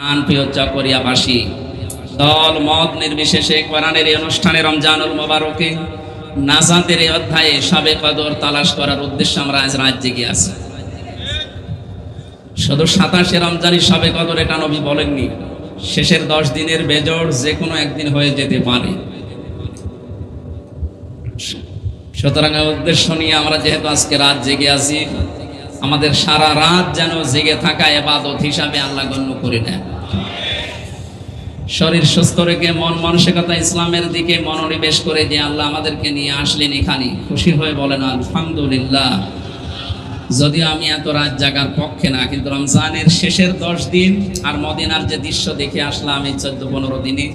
প্রিয় চকরিয়াবাসী, দল মত নির্বিশেষে কোরআনের এই অনুষ্ঠানে রমজানুল মোবারকে নাজাতের এই অধ্যায়ে শবে কদর তালাশ করার উদ্দেশ্যে আমরা আজ রাত জেগে আছি। শুধু 27 রমজানি শবে কদর এটা নবী বলেননি, শেষের 10 দিনের বেজোড় যে কোনো একদিন হয়ে যেতে পারে। সুতরাং উদ্দেশ্য নিয়ে আমরা যেহেতু আজকে রাত জেগে আছি, আমাদের সারা রাত যেন জেগে থাকা ইবাদত হিসাবে আল্লাহ গণ্য করে নেয়। শরীর সুস্থ রেখে মন মানসিকতা ইসলামের দিকে মনোনিবেশ করে যে আল্লাহ আমাদেরকে নিয়ে আসলেন এখানে, খুশি হয়ে বলেন আলহামদুলিল্লাহ। যদিও আমি এত রাত জাগার পক্ষে না, কিন্তু রমজানের শেষের 10 দিন আর মদিনার যে দৃশ্য দেখে আসলাম এই 14-15 দিনে,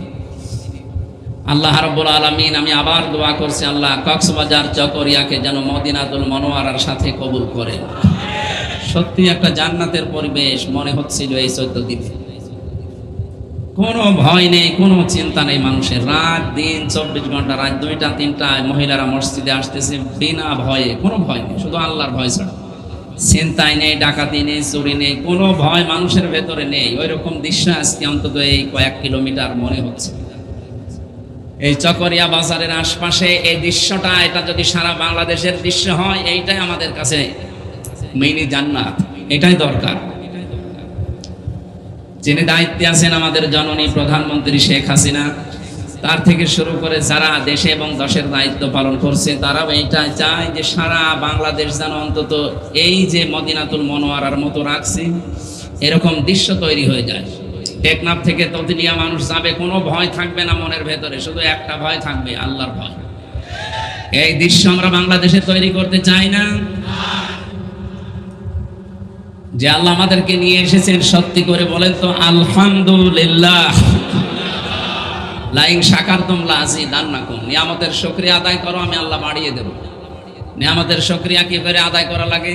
আল্লাহ রাব্বুল আলামিন, আমি আবার দোয়া করছি আল্লাহ কক্সবাজার চকরিয়াকে যেন মদিনাতুল মুনাওয়ারার সাথে কবুল করেন। সত্যি একটা জান্নাতের পরিবেশ মনে হচ্ছিল এই 14 দিনে। কোনো ভয় নেই, কোনো চিন্তা নেই মানুষের। রাত দিন 24 ঘন্টা, রাত 2টা-3টায় মহিলারা মসজিদে আসতেছে বিনা ভয়ে, কোনো ভয় নেই, শুধু আল্লাহর ভয় ছাড়া। চিন্তাই নেই, ডাকাতি নেই, চুরি নেই, কোনো ভয় মানুষের ভেতরে নেই। ওই রকম দৃশ্য আজকে অন্তত এই কয়েক কিলোমিটার মনে হচ্ছে। এই চকরিয়া বাজারের আশপাশে এই দৃশ্যটা, এটা যদি সারা বাংলাদেশের দৃশ্য হয়, এইটাই আমাদের কাছে মিনি জান্নাত, এটাই দরকার। যিনি দায়িত্বে আছেন আমাদের জননী প্রধানমন্ত্রী শেখ হাসিনা, তার থেকে শুরু করে যারা দেশে এবং দেশের দায়িত্ব পালন করছে, তারাও এইটা চায় যে সারা বাংলাদেশ যেন অন্তত এই যে মদিনাতুল মুনাওয়ারার মতো রাখছে এরকম দৃশ্য তৈরি হয়ে যায়। টেকনাফ থেকে ততলিয়া মানুষ যাবে, কোনো ভয় থাকবে না মনের ভেতরে, শুধু একটা ভয় থাকবে, আল্লাহর ভয়। এই দৃশ্য আমরা বাংলাদেশে তৈরি করতে চাই না। যে আল্লাহ আমাদেরকে নিয়ে এসেছেন, সত্যি করে বলেন তো আলহামদুলিল্লাহ। লাইন শাকারতুম লাযিদান্নাকুম। নিয়ামতের শুকরিয়া আদায় করো, আমি আল্লাহ বাড়িয়ে দেব। নিয়ামতের শুকরিয়া কি করে আদায় করা লাগে?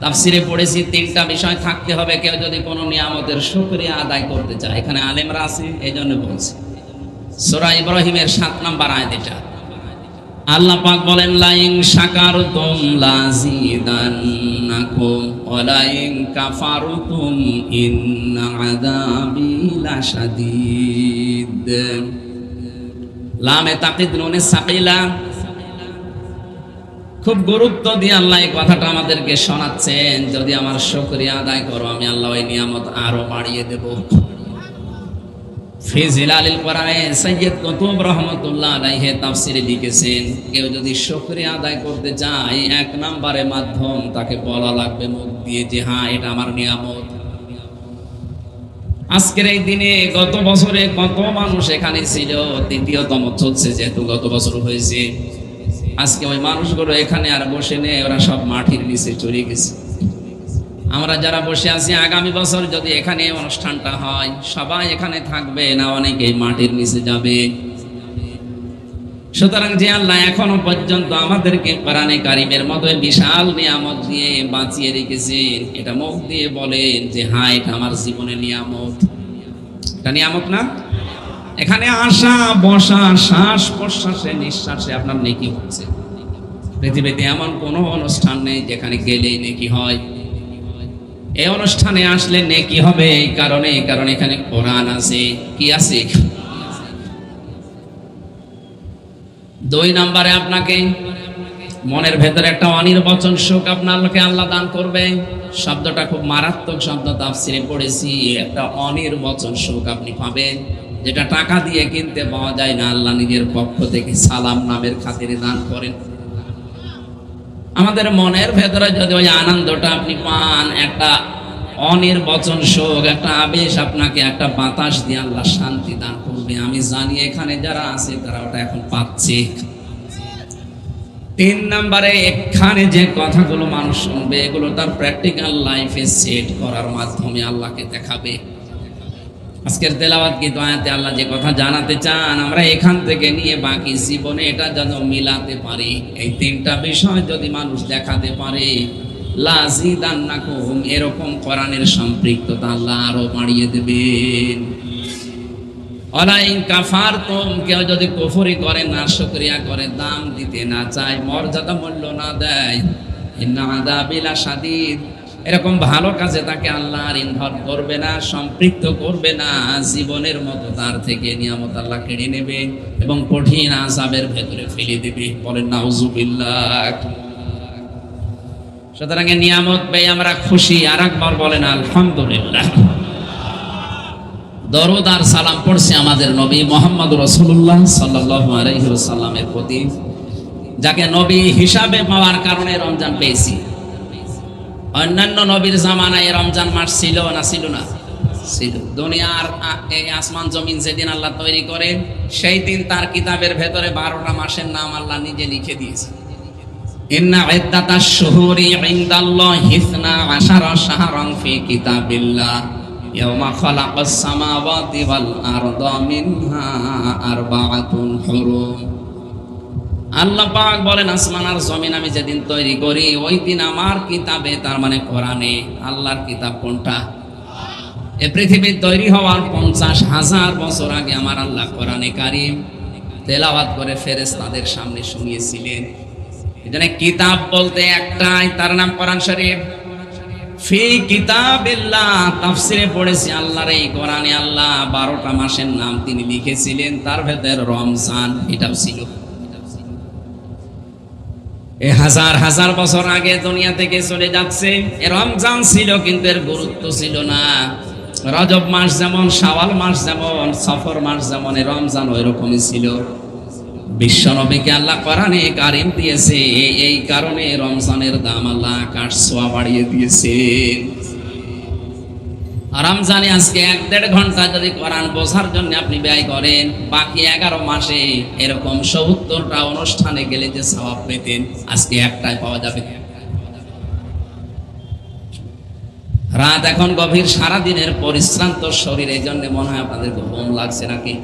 তাফসিরে পড়েছি 3টা বিষয় থাকতে হবে কেউ যদি কোনো নিয়ামতের শুকরিয়া আদায় করতে চায়। এখানে আলেমরা আছে, এই জন্য বলছি। সূরা ইব্রাহিমের 7 নম্বর আয়াত এটা। আল্লাহ পাক বলেন লাইন শাকারতুম লাযিদান্নাকুম ওয়া লাইন কাফারতুম ইন্না আযাবি লাশাদীদ। লামে তাকিদ নুনে সাকিলা। খুব গুরুত্ব দিয়ে আল্লাহ এই কথাটা আমাদেরকে শোনাচ্ছেন, যদি আমার শুকরিয়া আদায় করো আমি আল্লাহ ওই নিয়ামত আরো বাড়িয়ে দেব। ফি জিলালিল কোরআনে সৈয়দ কুতুব রহমাতুল্লাহ আলাইহি তাফসিরে লিখেছেন, কেউ যদি শুকরিয়া আদায় করতে চায় 1 নম্বরে মাধ্যম তাকে বলা লাগবে মুখ দিয়ে যে হ্যাঁ এটা আমার নিয়ামত। আজকের এই দিনে গত বছরে কত মানুষ এখানে ছিল, 3য়তম চলছে যেহেতু গত বছর হয়েছে। আজকে ওই মানুষগুলো এখানে আর বসে নেই, ওরা সব মাটির নিচে চলে গেছে। আমরা যারা বসে আছি, আগামী বছর যদি এখানে অনুষ্ঠানটা হয় সবাই এখানে থাকবে না, অনেকেই মাটির নিচে যাবে। সুতরাং যে আল্লাহ এখনো পর্যন্ত আমাদেরকে কোরআনে কারিমের মতো বিশাল নিয়ামত দিয়ে বাঁচিয়ে রেখেছেন, এটা মুখ দিয়ে বলেন যে হ্যাঁ এটা আমার জীবনের নিয়ামত। এটা নিয়ামত না? এখানে আসা বসা, শ্বাস প্রশ্বাসে নিঃশ্বাসে আপনার নেকি হচ্ছে। পৃথিবীতে এমন কোনো অনুষ্ঠান নেই যেখানে গেলেই নেকি হয়। এই অনুষ্ঠানে আসলে নেকি হবে এই কারণে, কারণ এখানে কোরআন আছে। কি আছে? 2 নম্বরে আপনাকে মনের ভেতরে একটা অনির্বচন সুখ আপনাকে আল্লাহ দান করবে। শব্দটা খুব মারাত্মক শব্দ, তাফসিরে পড়েছি। একটা অনির্বচন সুখ আপনি পাবেন, যেটা টাকা দিয়ে কিনতে পাওয়া যায় না। আল্লাহ নিজের পক্ষ থেকে সালাম নামের খাতিরে দান করেন। আমাদের মনের ভেতরে যদি ওই আনন্দটা আপনি পান, একটা অনির্বচন সুখ, একটা আবেশ, আপনাকে একটা বাতাস দিয়ে আল্লাহ শান্তি দান করবে। আমি জানি এখানে যারা আছে তারা ওটা এখন পাচ্ছে। 3 নম্বরে এখানে যে কথাগুলো মানুষ শুনবে এগুলো তার প্র্যাকটিক্যাল লাইফে সেট করার মাধ্যমে আল্লাহকে দেখাবে। আজকের তেলাওয়াত কি আয়াতে আল্লাহ যে কথা জানাতে চান, আমরা এখান থেকে নিয়ে বাকি জীবনে এটা যেন মিলাতে পারি। এই 3টা বিষয় যদি মানুষ দেখাতে পারে, লাযিদান্নাকুম, এরকম কোরআনের সম্পৃক্ততা আল্লাহ আরো বাড়িয়ে দেবেন। ওয়ালাইন কাফারতুম, কেউ যদি কুফরি করে, না শুকরিয়া করে, দাম দিতে না চায়, মর্যাদা মূল্য না দেয়, ইন্না আযাবি লাশাদীদ, এরকম ভালো কাজে তাকে আল্লাহ আর ইনভলভ করবে না, সম্পৃক্ত করবে না। জীবনের মতো তার থেকে নিয়ামত আল্লাহ কেড়ে নেবে এবং কঠিন আযাবের ভেতরে ফেলে দেবে। বলেন নাউযুবিল্লাহ। সুতরাং এই নিয়ামত পেয়ে আমরা খুশি। আর একবার বলেন আলহামদুলিল্লাহ। দরুদ আর সালাম পড়ছে আমাদের নবী মুহাম্মদ রাসূলুল্লাহ সাল্লাল্লাহু আলাইহি ওয়াসাল্লামের প্রতি, যাকে নবী হিসাবে পাওয়ার কারণে রমজান পেয়েছি। অন্যান্য নবীর জামানায় রমজান মাস ছিল না? ছিল না? ছিল। দুনিয়ার এই আসমান জমিন যেদিন আল্লাহ তৈরি করেন সেই দিন তার কিতাবের ভেতরে 12টা মাসের নাম আল্লাহ নিজে লিখে দিয়েছে। ইন্না ইদ্দাতাশ শুহুরি ইনদাল্লাহি 12 শাহরান ফি কিতাবিল্লাহ ইয়াওমা খালাকাস সামাওয়াতি ওয়াল আরদা মিনহা আরবাআতুন হুরুম। আল্লাহ পাক বলেন, আসমান আর জমিন আমি যেদিন তৈরি করি ওই দিন আমার কিতাবে, তার মানে কোরআনে, আল্লাহর কিতাব কোনটা? এই পৃথিবী তৈরি হওয়ার 50,000 বছর আগে আমার আল্লাহ কোরআনে কারীম তেলাওয়াত করে ফেরেশতাদের সামনে শুনিয়েছিলেন। এজন্য কিতাব বলতে একটাই, তার নাম কোরআন শরীফ। ফি কিতাবিল্লাহ, তাফসিরে পড়েছি আল্লাহর এই কোরআনে আল্লাহ 12টা মাসের নাম তিনি লিখেছিলেন, তার ভেতর রমজান এটাও ছিল। এই হাজার হাজার বছর আগে দুনিয়া থেকে চলে যাচ্ছে, এ রমজান ছিল কিন্তু এর গুরুত্ব ছিল না। রজব মাস যেমন, শাওয়াল মাস যেমন, সফর মাস যেমন, এ রমজান ওই রকমই ছিল। বিশ্ব নবীকে আল্লাহ কোরআনে কারীম দিয়েছে, এই কারণে রমজানের দাম আল্লাহ আকাশ ছোঁয়া বাড়িয়ে দিয়েছে। রমজানে আজকে 1-1.5 ঘন্টা যদি কোরআন বোঝার জন্য আপনি ব্যয় করেন, বাকি 11 মাসে এরকম 70টা অনুষ্ঠানে গেলে যে সওয়াব পেতেন আজকে একটাই পাওয়া যাবে। রাত এখন গভীর, সারাদিনের পরিশ্রান্ত শরীর, এই জন্য মনে হয় আপনাদের ঘুম লাগছে নাকি?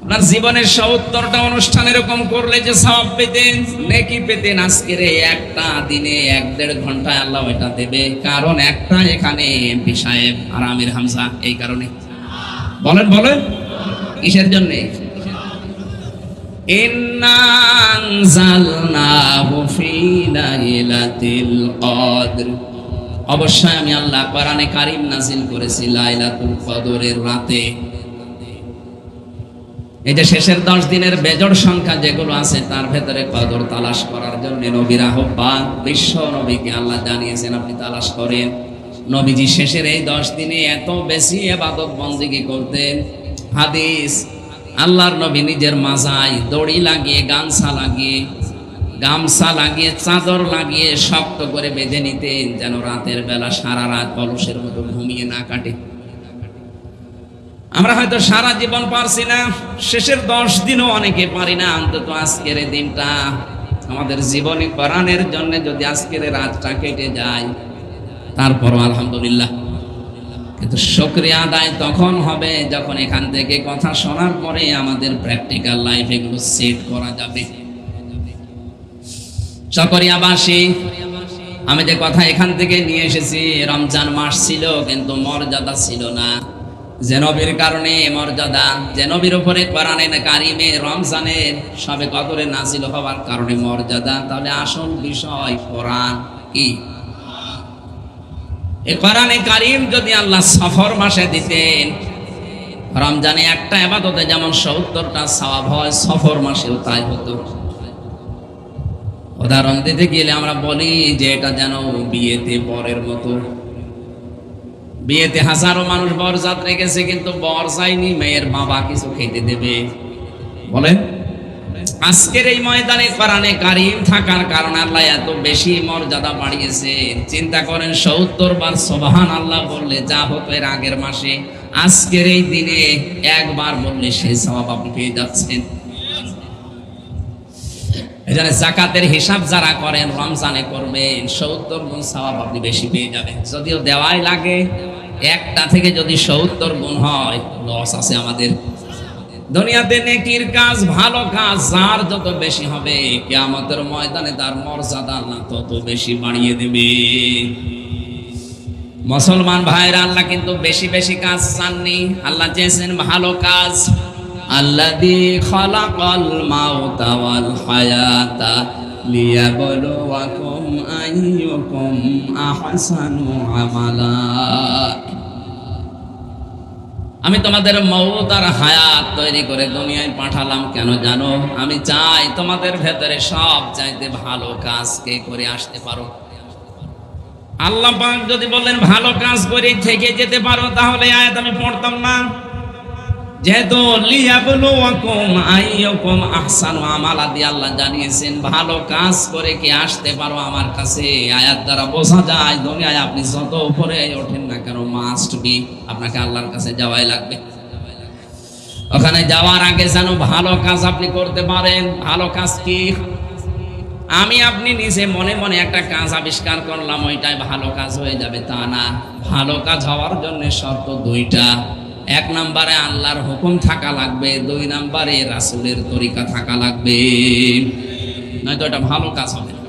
আপনার জীবনের 70টা অনুষ্ঠান এরকম করলে যে সওয়াব পেতেন, নেকি পেতেন, আজকের এই একটা দিনে 1-1.5 ঘন্টায় আল্লাহ এটা দেবে। কারণ একটা এখানে এমপি সাহেব আর আমির হামজা, এই কারণে। বলেন বলেন কিসের জন্য? ইন্না আনজালনাহু ফি লাইলাতিল কদর, অবশ্যই আমি আল্লাহ কোরআনে কারীম নাযিল করেছি লাইলাতুল কদরের রাতে। এই যে শেষের 10 দিনের বেজোড় সংখ্যা যেগুলো আছে তার ভেতরে কদর তালাশ করার জন্য নবীর আহ্বান, বিশ্ব নবীকে আল্লাহ জানিয়েছেন আপনি তালাশ করেন। নবীজি শেষের এই 10 দিনে এত বেশি ইবাদত বন্দেগী করতেন। হাদিস, আল্লাহর নবী নিজের মাজায় দড়ি লাগিয়ে, গামছা লাগিয়ে, চাদর লাগিয়ে শক্ত করে বেঁধে নিতেন, যেন রাতের বেলা সারা রাত অলসের মতো ঘুমিয়ে না কাটে। আমরা হয়তো সারা জীবন পারছি না, শেষের 10 দিনও অনেকে পারি না, অন্তত আজকের এই দিনটা আমাদের জীবনে কোরআনের জন্য যদি আজকের রাতটা কেটে যায়, তারপরও আলহামদুলিল্লাহ। কিন্তু শুকরিয়া আদায় তখন হবে যখন এখান থেকে কথা শোনার পরে আমাদের প্র্যাকটিক্যাল লাইফে এগুলো সেট করা যাবে। চকরিয়াবাসী, আমি যে কথা এখান থেকে নিয়ে এসেছি, রমজান মাস ছিল কিন্তু মর্যাদা ছিল না। যে নবীর কারণে মর্যাদা, যে নবীর উপরে কোরআনে কারীমে রমজানের সবে কদরে নাযিল হওয়ার কারণে মর্যাদা। তাহলে আসল বিষয় কোরআন কি? এই কোরআনে কারীম যদি আল্লাহ সফর মাসে দিতেন, রমজানে একটা ইবাদতে যেমন 70টা সওয়াব হয়, সফর মাসেও তাই হতো। উদাহরণ দিতে গেলে আমরা বলি যে এটা যেন বিয়েতে বরের মতো। বিয়েতে হাজারো মানুষ বরযাত্রী রেখেছে, কিন্তু বর যায়নি, মেয়ের বাবা কিছু খেতে দেবে। বলেন, আজকের এই ময়দানে কোরআনে কারীম থাকার কারণে আল্লাহ এত বেশি মর্যাদা বাড়িয়েছে। চিন্তা করেন, 70 বার সুবহানাল্লাহ বললে যা হতো এর আগের মাসে, আজকের এই দিনে একবার বললে সেই সওয়াব আপনি পেয়ে যাচ্ছেন। এজন্য যাকাতের হিসাব যারা করেন রমজানে করবেন, 70 গুণ সওয়াব আপনি বেশি পেয়ে যাবেন। যদিও দেওয়াই লাগে, একটা থেকে যদি 70 গুণ হয়, লস আছে আমাদের। দুনিয়াতে নেকির কাজ, ভালো কাজ যার যত বেশি হবে, কিয়ামতের ময়দানে তার মর্যাদা আল্লাহ তত বেশি বাড়িয়ে দেবে। মুসলমান ভাইরা, আল্লাহ কিন্তু বেশি বেশি কাজ চাননি, আল্লাহ চেয়েছেন ভালো কাজ। আল্লাযী খালাকাল মাউতা ওয়াল হায়াতা লিয়াবলুয়াকুম আইয়ুকুম আহসানু আমালা। আমি তোমাদের মওত আর হায়াত তৈরি করে দুনিয়ায় পাঠালাম কেন জানো? আমি চাই তোমাদের ভেতরে সব চাইতে ভালো কাজ কে করে আসতে পারো। আল্লাহ পাক যদি বললেন ভালো কাজ করে থেকে যেতে পারো, তাহলে আয়াত আমি পড়তাম না। যেহেতু লিয়াবলুয়াকুম আইয়ুকুম আহসানু আমালা দিয়ে আল্লাহ জানিয়েছেন ভালো কাজ করে কি আসতে পারো আমার কাছে, আয়াত দ্বারা বোঝা যায় দুনিয়ায় আপনি যত উপরে ওঠেন না কেন মাস্ট বি আপনাকে আল্লাহর কাছে যাওয়াই লাগবে। ওখানে যাওয়ার আগে যেন ভালো কাজ আপনি করতে পারেন। ভালো কাজ কি? আমি আপনি নিজে মনে মনে একটা কাজ আবিষ্কার করলাম ওইটাই ভালো কাজ হয়ে যাবে তা না। ভালো কাজ হওয়ার জন্য শর্ত দুইটা। এক নম্বরে আল্লাহর হুকুম থাকা লাগবে, দুই নম্বরে রাসূলের তরিকা থাকা লাগবে, নয়তো এটা ভালো কাজ হবে না।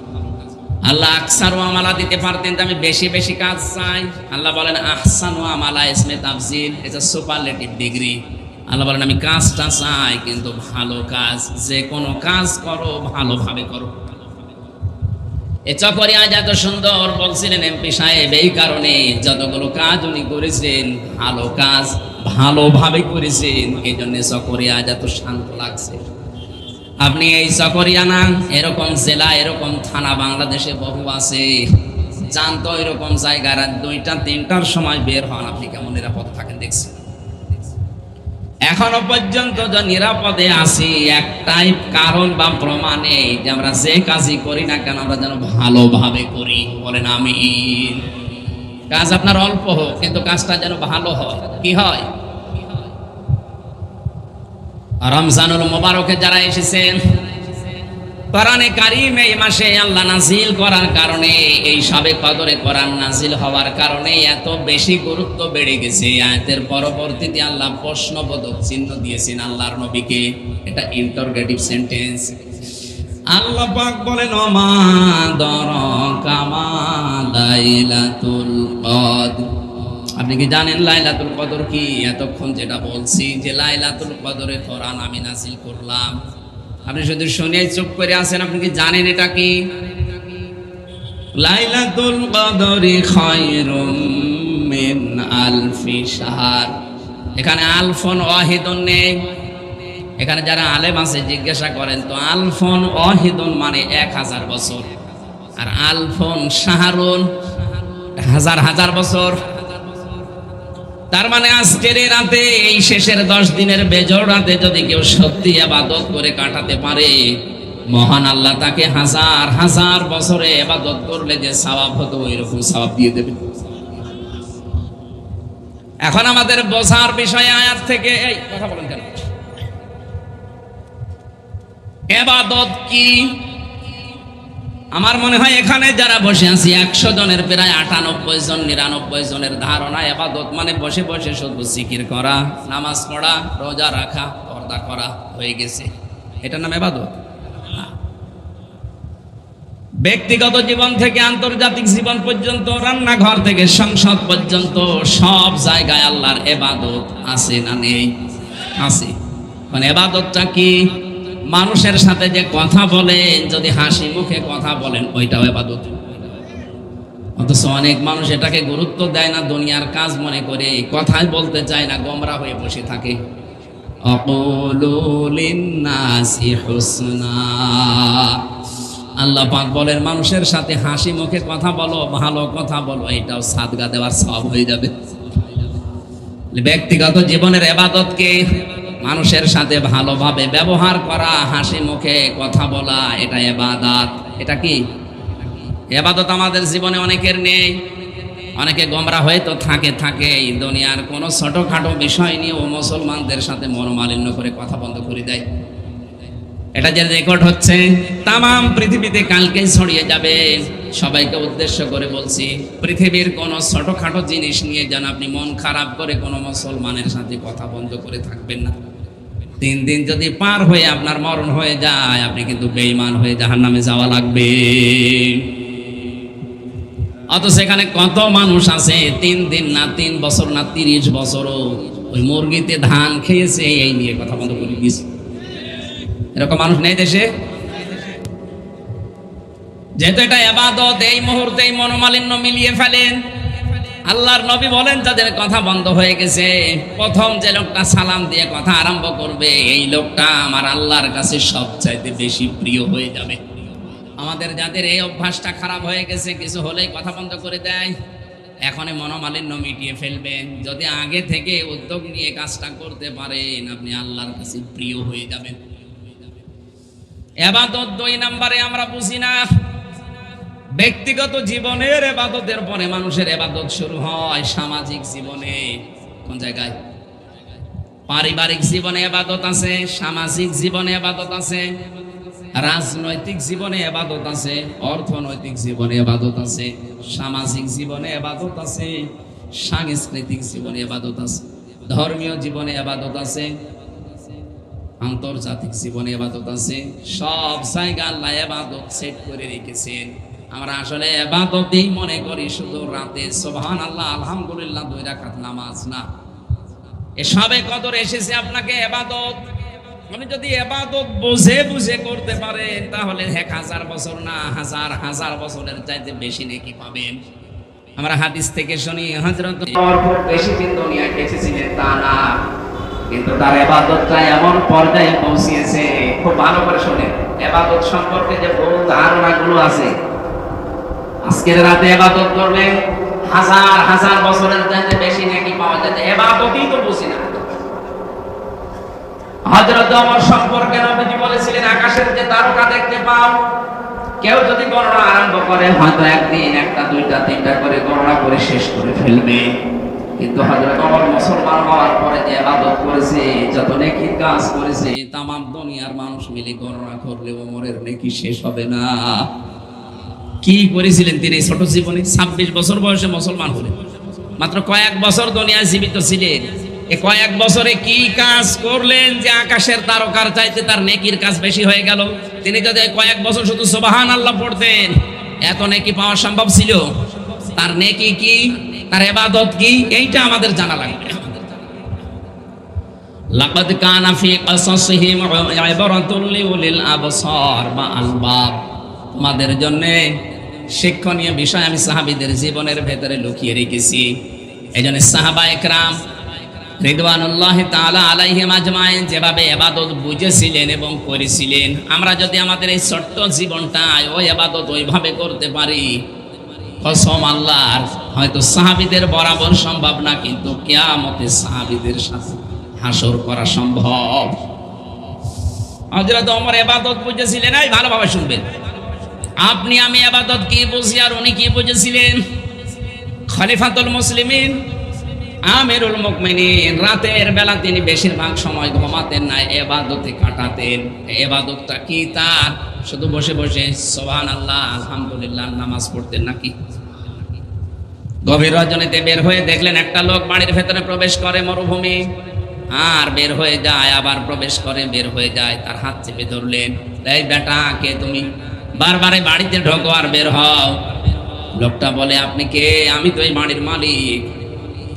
আল্লাহ আকসারু আমালা দিতে পারতেন, আমি বেশি বেশি কাজ চাই। আল্লাহ বলেন আহসানু আমালা ইসমে তাফজিল, এটা সুপারলেটিভ ডিগ্রি। আল্লাহ বলেন আমি কাজটা চাই কিন্তু ভালো কাজ। যে কোনো কাজ করো ভালোভাবে করো। এ চকরিয়া এত সুন্দর বলছিলেন এমপি সাহেব, এই কারণে যতগুলো কাজ উনি করেছেন ভালো কাজ ভালোভাবে করেছেন, এই জন্য চকরিয়া এত শান্ত লাগছে। আপনি এই চকরিয়া না, এরকম জেলা এরকম থানা বাংলাদেশে বহু আছে। জানতো এরকম জায়গায় রাত 2টা 3টার সময় বের হন, আপনি কেমন নিরাপদ থাকেন দেখছেন। এখনো পর্যন্ত যে নিরাপদে আছি একটাই কারণ বা প্রমাণে যে আমরা যে কাজই করি না কেন আমরা যেন ভালোভাবে করি। বলেন আমিন। কাজ আপনার অল্প হোক কিন্তু কাজটা যেন ভালো হয়। কি হয়? রমজানুল মুবারকে যারা এসেছেন, কোরআনে কারীম এই মাসে আল্লাহ নাজিল করার কারণে, এই সবে কদরে কোরআন নাজিল হওয়ার কারণে এত বেশি গুরুত্ব বেড়ে গেছে। আয়াতের পরবর্তীতে আল্লাহ প্রশ্নবোধক চিহ্ন দিয়েছেন আল্লাহর নবীকে। এটা ইন্টারোগেটিভ সেন্টেন্স। আল্লাহ পাক বলেন ওমা দরাকা মা লাইলাতুল কদর। আপনি কি জানেন লাইলাতুল কদর কি? এতক্ষণ যেটা বলছি যে লাইলাতুল কদরে কোরআন আমি নাজিল করলাম, আপনি শুধু শুনে চুপ করে আছেন। আপনি কি জানেন এটা কি? লাইলাতুল কদরি খায়রুম মিন আলফি শাহর। এখানে আলফন ওয়াহিদুন নেই। এখানে যারা আলেম আছে জিজ্ঞাসা করেন তো আলফন ওয়াহিদুন মানে 1000 বছর, আর আলফন শাহরুন হাজার হাজার বছর। তার মানে আজকের এই রাতে, এই শেষের 10 দিনের বেজোড় রাতে যদি কেউ সত্যি ইবাদত করে কাটাতে পারে, মহান আল্লাহ তাকে হাজার হাজার বছরে ইবাদত করলে যে সওয়াব হতো ওইরকম সওয়াব দিয়ে দেবে। এখন আমাদের বোঝার বিষয় আয়াত থেকে, এই কথা বলেন কেন? ইবাদত কি? আমার মনে হয় এখানে যারা বসে আছি 100 জনের প্রায় 98 জন 99 জনের ধারণা ইবাদত মানে বসে বসে শুধু জিকির করা, নামাজ পড়া, রোজা রাখা, পর্দা করা হয়ে গেছে। এটার নাম ইবাদত? ব্যক্তিগত জীবন থেকে আন্তর্জাতিক জীবন পর্যন্ত, রান্নাঘর থেকে সংসদ পর্যন্ত সব জায়গায় আল্লাহর ইবাদত আছে না নেই? আছে। মানে ইবাদতটা কি? মানুষের সাথে যে কথা বলেন, যদি হাসি মুখে কথা বলেন ওইটাও ইবাদত। অথচ অনেক মানুষ এটাকে গুরুত্ব দেয় না, দুনিয়ার কাজ মনে করে কথাই বলতে চায় না, গোমরা হয়ে বসে থাকে। আকুলু লিন্নাসি হুসনা। আল্লাহ পাক বলেন মানুষের সাথে হাসি মুখে কথা বলো, ভালো কথা বলো, এটাও সাদগা দেওয়ার সওয়াব হয়ে যাবে। ব্যক্তিগত জীবনের ইবাদতকে মানুষের সাথে ভালোভাবে ব্যবহার করা, হাসি মুখে কথা বলা, এটা ইবাদত। এটা কি ইবাদত? আমাদের জীবনে অনেকের নেই। অনেকে গোমরা হয়ে তো থাকে এই দুনিয়ার কোনো ছোটখাটো বিষয় নিয়ে ও মুসলমানদের সাথে মনোমালিন্য করে কথা বন্ধ করে দেয়। এটা যে রেকর্ড হচ্ছে তামাম পৃথিবীতে কালকেই ছড়িয়ে যাবে। সবাইকে উদ্দেশ্য করে বলছি, পৃথিবীর কোনো ছোটখাটো জিনিস নিয়ে যেন আপনি মন খারাপ করে কোনো মুসলমানের সাথে কথা বন্ধ করে থাকবেন না। 3 দিন যদি পার হয়ে আপনার মরণ হয়ে যায়, আপনি কিন্তু বেঈমান হয়ে জাহান্নামে যাওয়া লাগবে। অথচ সেখানে কত মানুষ আছে 3 দিন না, 3 বছর না, 30 বছরও ওই মুরগিতে ধান খেয়েছে, এই নিয়ে কথা বন্ধ করে দিয়েছে। এরকম মানুষ নেই দেশে? যেহেতু এটা ইবাদত, এই মুহূর্তেই মনোমালিন্য মিলিয়ে ফেলেন। আল্লাহর নবী বলেন যাদের কথা বন্ধ হয়ে গেছে, প্রথম যে লোকটা সালাম দিয়ে কথা আরম্ভ করবে, এই লোকটা আমার আল্লাহর কাছে সবচাইতে বেশি প্রিয় হয়ে যাবে। আমাদের যাদের এই অভ্যাসটা খারাপ হয়ে গেছে, কিছু হলেই কথা বন্ধ করে দেয়, এখনই মনোমালিন্য মিটিয়ে ফেলবেন। যদি আগে থেকে উদ্যোগ নিয়ে কাজটা করতে পারেন, আপনি আল্লাহর কাছে প্রিয় হয়ে যাবেন। ইবাদত 2 নম্বরে আমরা বুঝি না। ব্যক্তিগত জীবনের ইবাদতের পরে মানুষের ইবাদত শুরু হয় সামাজিক জীবনে। কোন জায়গায়? পারিবারিক জীবনে ইবাদত আছে, সামাজিক জীবনে ইবাদত আছে, রাজনৈতিক জীবনে ইবাদত আছে, অর্থনৈতিক জীবনে ইবাদত আছে, সামাজিক জীবনে ইবাদত আছে, সাংস্কৃতিক জীবনে ইবাদত আছে, ধর্মীয় জীবনে ইবাদত আছে, আন্তর্জাতিক জীবনে ইবাদত আছে। সব জায়গায় আল্লাহ ইবাদত সেট করে রেখেছেন। আমরা আসলে ইবাদতই মনে করি শুধু রাতে সুবহানাল্লাহ আলহামদুলিল্লাহ 2 রাকাত নামাজ না। এসবে কদর এসেছে আপনাকে ইবাদত। আপনি যদি ইবাদত বুঝে বুঝে করতে পারেন, তাহলে 1000 বছর না, হাজার হাজার বছরের চাইতে বেশি নেকি পাবেন। আমরা হাদিস থেকে শুনি, হযরত ওমর বেশি দিন দুনিয়ায় বেঁচেছিলেন তা না, কিন্তু তার ইবাদতটা এমন পর্যায়ে পৌঁছিয়েছে। খুব ভালো করে শুনেন, ইবাদত সম্পর্কে যে ভুল ধারণাগুলো আছে, আজকের রাতে ইবাদত করলে হাজার হাজার বছরের চাইতে বেশি নেকি পাওয়া যায়, ইবাদতই তো বুঝি না। হযরত ওমর সম্পর্কে নবীজি বলেছিলেন, আকাশের যে তারকা দেখতে পাও, কেউ যদি গণনা আরম্ভ করে, হয়তো একদিন 1টা 2টা 3টা করে গণনা করে শেষ করে ফেলবে। কিন্তু হযরত ওমর মুসলমান হওয়ার পরে যে ইবাদত করেছে, যত নেকির কাজ করেছে, তাম দুনিয়ার মানুষ মিলে গণনা করলে ওমরের নেকি শেষ হবে না। কি করেছিলেন তিনি ছোট জীবনে? 26 বছর বয়সে মুসলমান হলেন। মাত্র কয়েক বছর দুনিয়ায় জীবিত ছিলেন। এই কয়েক বছরে কি কাজ করলেন যে আকাশের তারকার চাইতে তার নেকির কাজ বেশি হয়ে গেল? তিনি যদি কয়েক বছর শুধু সুবহানাল্লাহ পড়তেন, এত নেকি পাওয়া সম্ভব ছিল? তার নেকি কি, তার ইবাদত কি, এইটা আমাদের জানা লাগবে। লাকাদ কানা ফি কসাসিহিম ইবরাতুল লিউলিল আবসার বা আলবাব। তোমাদের জন্য শিক্ষণীয় বিষয় আমি সাহাবীদের জীবনের ভেতরে লুকিয়ে রেখেছি। এইজন্য সাহাবায়ে কেরাম রিদওয়ানুল্লাহি তাআলা আলাইহিম আজমাইন যেভাবে ইবাদত বুঝেছিলেন এবং করেছিলেন, আমরা যদি আমাদের এই ছোট্ট জীবনটায় ওই ইবাদত ওইভাবে করতে পারি, কসম আল্লাহর, হয়তো সাহাবীদের বরাবর সম্ভব না, কিন্তু কিয়ামতে সাহাবীদের সাথে হাসর করা সম্ভব। হযরত ওমর ইবাদত বুঝেছিলেন। এই ভালোভাবে শুনবেন, আপনি আমি ইবাদত কি বুঝি আর উনি কি বুঝেছিলেন? খলিফাতুল মুসলিমিন, আমিরুল মুমিনিন, রাতের বেলা তিনি বেশিরভাগ সময় ঘুমাতেন না, ইবাদতে কাটাতেন। ইবাদতটা কি তার? শুধু বসে বসে সুবহানাল্লাহ আলহামদুলিল্লাহ নামাজ পড়তেন নাকি? গভীর রজনীতে বের হয়ে দেখলেন একটা লোক বাড়ির ভেতরে প্রবেশ করে, মরুভূমি, আর বের হয়ে যায়, আবার প্রবেশ করে, বের হয়ে যায়। তার হাত চেপে ধরলেন, এই বেটা কে তুমি? বারবারে বাড়িতে ঢোকো আর বের হও। লোকটা বলে, আপনি কে? আমি তো এই বাড়ির মালিক।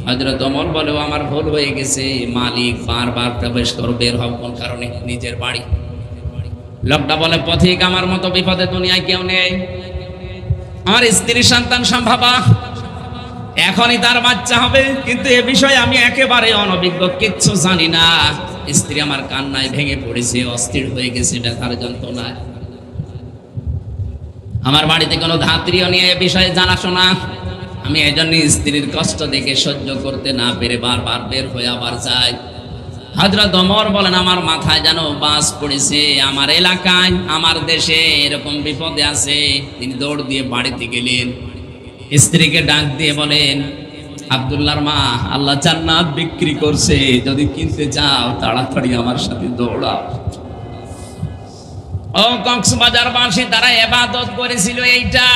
হযরত ওমর বলে, আমার ভুল হয়ে গেছে, মালিক, বারবার প্রবেশ করো, বের হও কোন কারণে? নিজের বাড়ি। লোকটা বলে, পথিক, আমার মতো বিপদে দুনিয়ায় কেউ নেই। আমার স্ত্রী সন্তান সম্ভবা, এখনই তার বাচ্চা হবে, কিন্তু এ বিষয়ে আমি একেবারে অনভিজ্ঞ, কিচ্ছু জানি না। স্ত্রী আমার কান্নায় ভেঙে পড়েছে, অস্থির হয়ে গেছে ব্যথার যন্ত্রণায়। আমার বাড়িতে কোনো ধাত্রীও নিয়ে এ বিষয়ে জানাশোনা। আমি এজন্য স্ত্রীর কষ্ট দেখে সহ্য করতে না পেরে বারবার বের হয়ে আবার যাই। হযরত ওমর বলেন, আমার মাথায় যেন বাজ পড়েছে, আমার এলাকায়, আমার দেশে এরকম বিপদে আছে। তিনি দৌড় দিয়ে বাড়িতে গেলেন, স্ত্রীকে ডাক দিয়ে বলেন, আব্দুল্লাহর মা, আল্লাহ জান্নাত বিক্রি করছে, যদি কিনতে চাও তাড়াতাড়ি আমার সাথে দৌড়াও। ও কক্সবাজারবাসী, তারা ইবাদত করেছিল এইটা,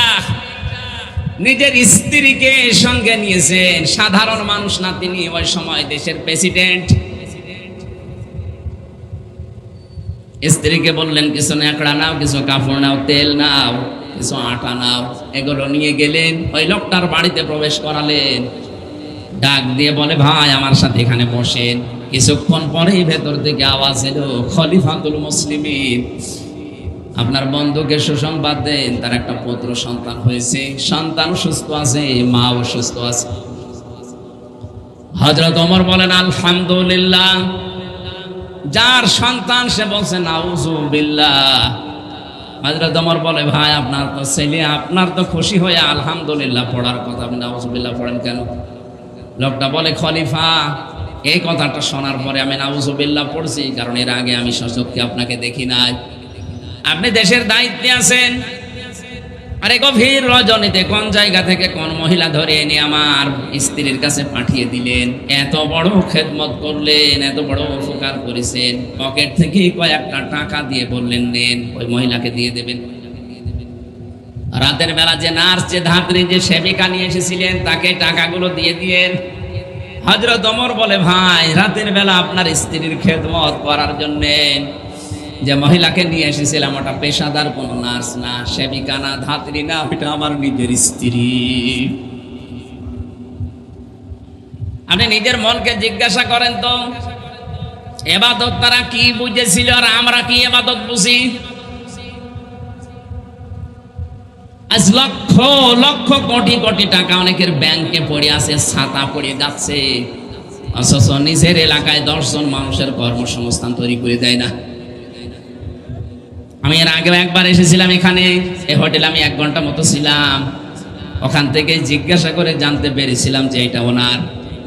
নিজের স্ত্রীকে সঙ্গে নিয়েছেন। সাধারণ মানুষ না তিনি, ওই সময় দেশের প্রেসিডেন্ট। স্ত্রীকে বললেন, কিছু ন্যাকড়া নাও, কিছু কাপড় নাও, তেল নাও, কিছু আটা নাও। এগুলো নিয়ে গেলেন, ওই লোকটার বাড়িতে প্রবেশ করালেন। ডাক দিয়ে বলে, ভাই আমার সাথে এখানে বসেন। কিছুক্ষণ পরেই ভেতর থেকে আওয়াজ এলো, খলিফাতুল মুসলিমিন আপনার বন্ধুকে সুসংবাদ দেন, তার একটা পুত্র সন্তান হয়েছে, সন্তান সুস্থ আছে, মাও সুস্থ আছে। হযরত ওমর বলেন আলহামদুলিল্লাহ। যার সন্তান সে বলছে নাউজুবিল্লাহ। হযরত ওমর বলে ভাই আপনার তো ছেলে, আপনার তো খুশি হয়ে আলহামদুলিল্লাহ পড়ার কথা, আপনি নাউজুবিল্লাহ পড়েন কেন? লোকটা বলে খলিফা, এই কথাটা শোনার পরে আমি নাউজুবিল্লাহ পড়ছি, কারণ এর আগে আমি সচক্ষে আপনাকে দেখি নাই। আপনি দেশের দায়িত্বে আছেন, আরে গভীর রজনীতে কোন জায়গা থেকে কোন মহিলা ধরে এনে আমার স্ত্রীর কাছে পাঠিয়ে দিলেন, এত বড় খেদমত করলেন, এত বড় উপকার করেছেন, পকেট থেকে কয়েকটা টাকা দিয়ে বললেন নেন, ওই মহিলাকে দিয়ে দেবেন। রাতের বেলা যে নার্স, যে ধাত্রী, যে সেবিকা নিয়ে এসেছিলেন তাকে টাকাগুলো দিয়ে দিয়েন। হযরত ওমর বলে ভাই রাতের বেলা আপনার স্ত্রীর খেদমত করার জন্য যে মহিলাকে নিয়ে এসেছিলাম ওটা পেশাদার কোন নার্স না, সেবিকা না, ধাত্রী না, ওটা আমার নিজের স্ত্রী। আপনি নিজের মনকে জিজ্ঞাসা করেন তো, ইবাদত তারা কি বুঝেছিল আর আমরা কি ইবাদত বুঝি? আজ লক্ষ লক্ষ কোটি কোটি টাকা অনেকের ব্যাংকে পড়ে আছে, ছাতা পড়ে যাচ্ছে, অথচ নিজের এলাকায় 10 জন মানুষের কর্মসংস্থান তৈরি করে দেয় না। আমি এর আগেও একবার এসেছিলাম এখানে, এই হোটেলে আমি 1 ঘন্টা মতো ছিলাম। ওখান থেকে জিজ্ঞাসা করে জানতে পেরেছিলাম যে এটা ওনার।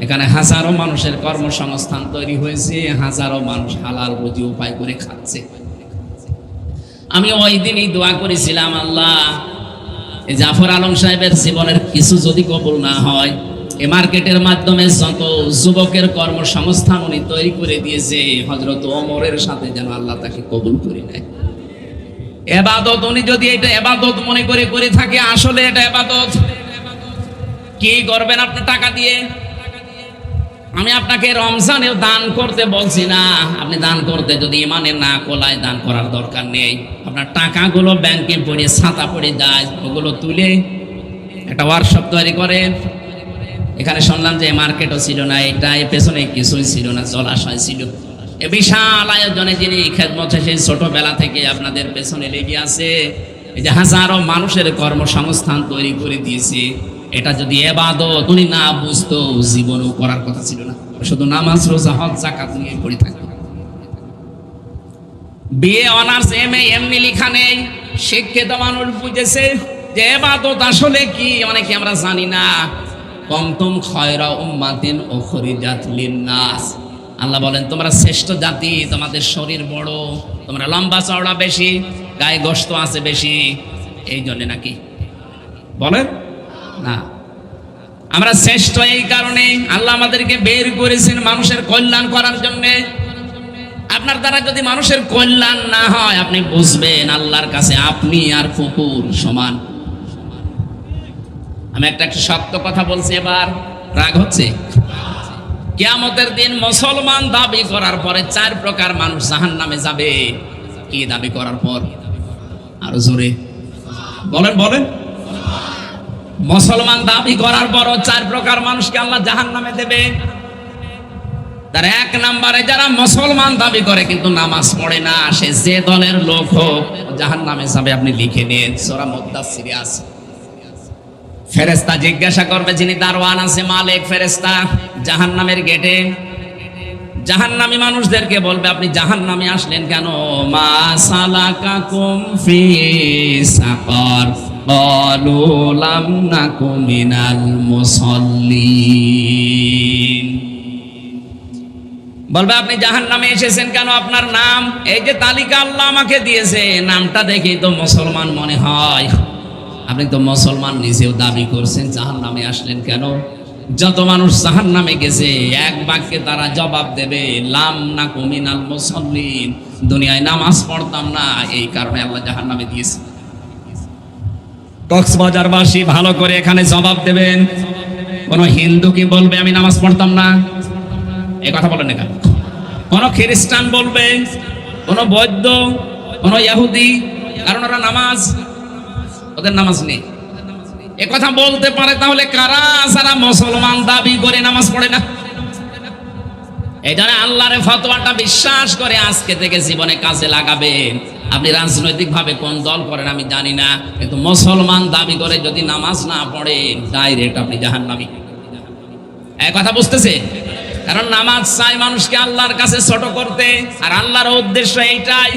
এখানে হাজারো মানুষের কর্মসংস্থান তৈরি হয়েছে, হাজারো মানুষ হালাল রুজি উপায় করে খাচ্ছে। আমি ওই দিনই দোয়া করেছিলাম, আল্লাহ এই জাফর আলম সাহেবের জীবনের কিছু যদি কবুল না হয়, এই মার্কেটের মাধ্যমে যত যুবকের কর্মসংস্থান উনি তৈরি করে দিয়েছে, হযরত ওমরের সাথে যেন আল্লাহ তাকে কবুল করে নেয়। ইবাদত উনি যদি এটা ইবাদত মনে করে করে থাকে, আসলে এটা ইবাদত। কি করবেন আপনি টাকা দিয়ে? আমি আপনাকে রমজানেও দান করতে বলছি না, আপনি দান করতে যদি ইমানে না কোলায় দান করার দরকার নেই। আপনার টাকাগুলো ব্যাংকে পড়ে ছাতা পড়ে যায়, ওগুলো তুলে একটা ওয়ার্কশপ তৈরি করেন। এখানে শুনলাম যে মার্কেটও ছিল না, এটা এর পেছনে কিছুই ছিল না, জলাশয় ছিল। এ বিশাল আয়োজনে যিনি খেদমত সেই ছোটবেলা থেকে আপনাদের পেছনে লেগে আছে, এই যে হাজারো মানুষের কর্মসংস্থান তৈরি করে দিয়েছে, এটা যদি ইবাদত উনি না বুঝতো, জীবনেও করার কথা ছিল না। শুধু নামাজ, রোজা, হজ, যাকাত নিয়ে পড়ে থাকে। বিএ, অনার্স, এমএ এমনি লেখা নেই, শিক্ষিত মানুষ বুঝেছে যে ইবাদত আসলে কি, অনেকে আমরা জানি না। কুনতুম খায়রা উম্মাতিন উখরিজাত লিন-নাস, আল্লাহ বলেন তোমরা শ্রেষ্ঠ জাতি, তোমাদের শরীর বড়, তোমরা লম্বা চওড়া বেশি, গায়ে গোশত আছে বেশি, এই জন্য নাকি বলেন না? আমরা শ্রেষ্ঠ এই কারণে আল্লাহ আমাদেরকে বের করেছেন মানুষের কল্যাণ করার জন্য। আপনার দ্বারা যদি মানুষের কল্যাণ না হয়, আপনি বুঝবেন আল্লাহর কাছে আপনি আর কুকুর সমান। আমি একটা সত্য কথা বলছি, এবার রাগ হচ্ছে। কিয়ামতের দিন মুসলমান দাবি করার পরে 4 প্রকার মানুষ জাহান্নামে যাবে। কি দাবি করার পর? আরো জোরে বলেন বলেন। মুসলমান দাবি করার পরও 4 প্রকার মানুষকে আল্লাহ জাহান্নামে দেবে। তার 1 নম্বরে যারা মুসলমান দাবি করে কিন্তু নামাজ পড়ে না, সে যে দলের লোক হোক জাহান্নামে যাবে। আপনি লিখে নিন, সূরা মুদ্দাসসিরে আছে। ফেরেশতা জিজ্ঞাসা করবে, যিনি দারওয়ান আছে, মালিক ফেরেশতা জাহান্নামের গেটে, জাহান্নামী মানুষদেরকে বলবে আপনি জাহান্নামে আসলেন কেন? মা সালাকাকুম ফি সাকার ক্বালু লাম নাকু মিনাল মুসাল্লিন। বলবে আপনি জাহান্নামে এসেছেন কেন? আপনার নাম, এই যে তালিকা আল্লাহ আমাকে দিয়েছে, নামটা দেখেই তো মুসলমান মনে হয়। আপনি তো মুসলমান, নিজেও দাবি করছেন, জাহান্নামে আসলেন কেন? যত মানুষ জাহান্নামে গেছে, এক বাক্যে তারা জবাব দেবে লাম নাকু মিনাল মুসাল্লিন, দুনিয়ায় নামাজ পড়তাম না, এই কারণে আল্লাহ জাহান্নামে দিয়েছে। কক্সবাজারবাসী ভালো করে এখানে জবাব দেবেন। কোন হিন্দু কি বলবে আমি নামাজ পড়তাম না? এই কথা বলেন এখানে। কোন খ্রিস্টান বলবে, কোন বৌদ্ধ, কোন ইহুদি, কারণ ওরা নামাজ, ওদের নামাজ নেই। এ কথা বলতে পারে তাহলে কারা? যারা মুসলমান দাবি করে নামাজ পড়ে না। এই জন্য আল্লাহর ফতোয়াটা বিশ্বাস করে আজকে থেকে জীবনে কাজে লাগাবেন। আপনি রাজনৈতিকভাবে কোন দল করেন আমি জানি না, কিন্তু মুসলমান দাবি করে যদি নামাজ না পড়ে ডাইরেক্ট আপনি জাহান্নামী। এই কথা বুঝতেছে? কারণ নামাজ চাই মানুষকে আল্লাহর কাছে ছোট করতে, আর আল্লাহর উদ্দেশ্য এইটাই।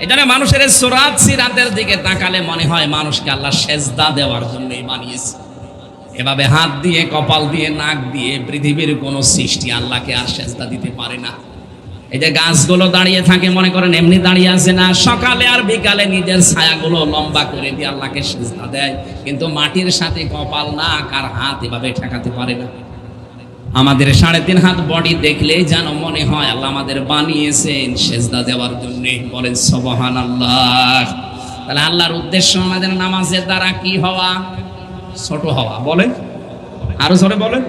এজন্য মানুষের সুরাত সিরাতের দিকে তাকালে মনে হয় মানুষকে আল্লাহ সেজদা দেওয়ার জন্যই বানিয়েছে। এভাবে হাত দিয়ে, কপাল দিয়ে, নাক দিয়ে পৃথিবীর কোন সৃষ্টি আল্লাহকে আর সেজদা দিতে পারে না। এই যে গাছগুলো দাঁড়িয়ে থাকে মনে করেন এমনি দাঁড়িয়ে আছে না, সকালে আর বিকালে নিজের ছায়াগুলো লম্বা করে দিয়ে আল্লাহকে সেজদা দেয়, কিন্তু মাটির সাথে কপাল, নাক আর হাত এভাবে ঠেকাতে পারে না। আমাদের 3.5 হাত বডি দেখলেই যেন মনে হয় আল্লাহ আমাদের বানিয়েছেন সেজদা দেওয়ার জন্য। বলেন সুবহানাল্লাহ। তাহলে আল্লাহর উদ্দেশ্য আমাদের নামাজের দ্বারা কি হওয়া? ছোট হওয়া। বলেন আরো জোরে বলেন।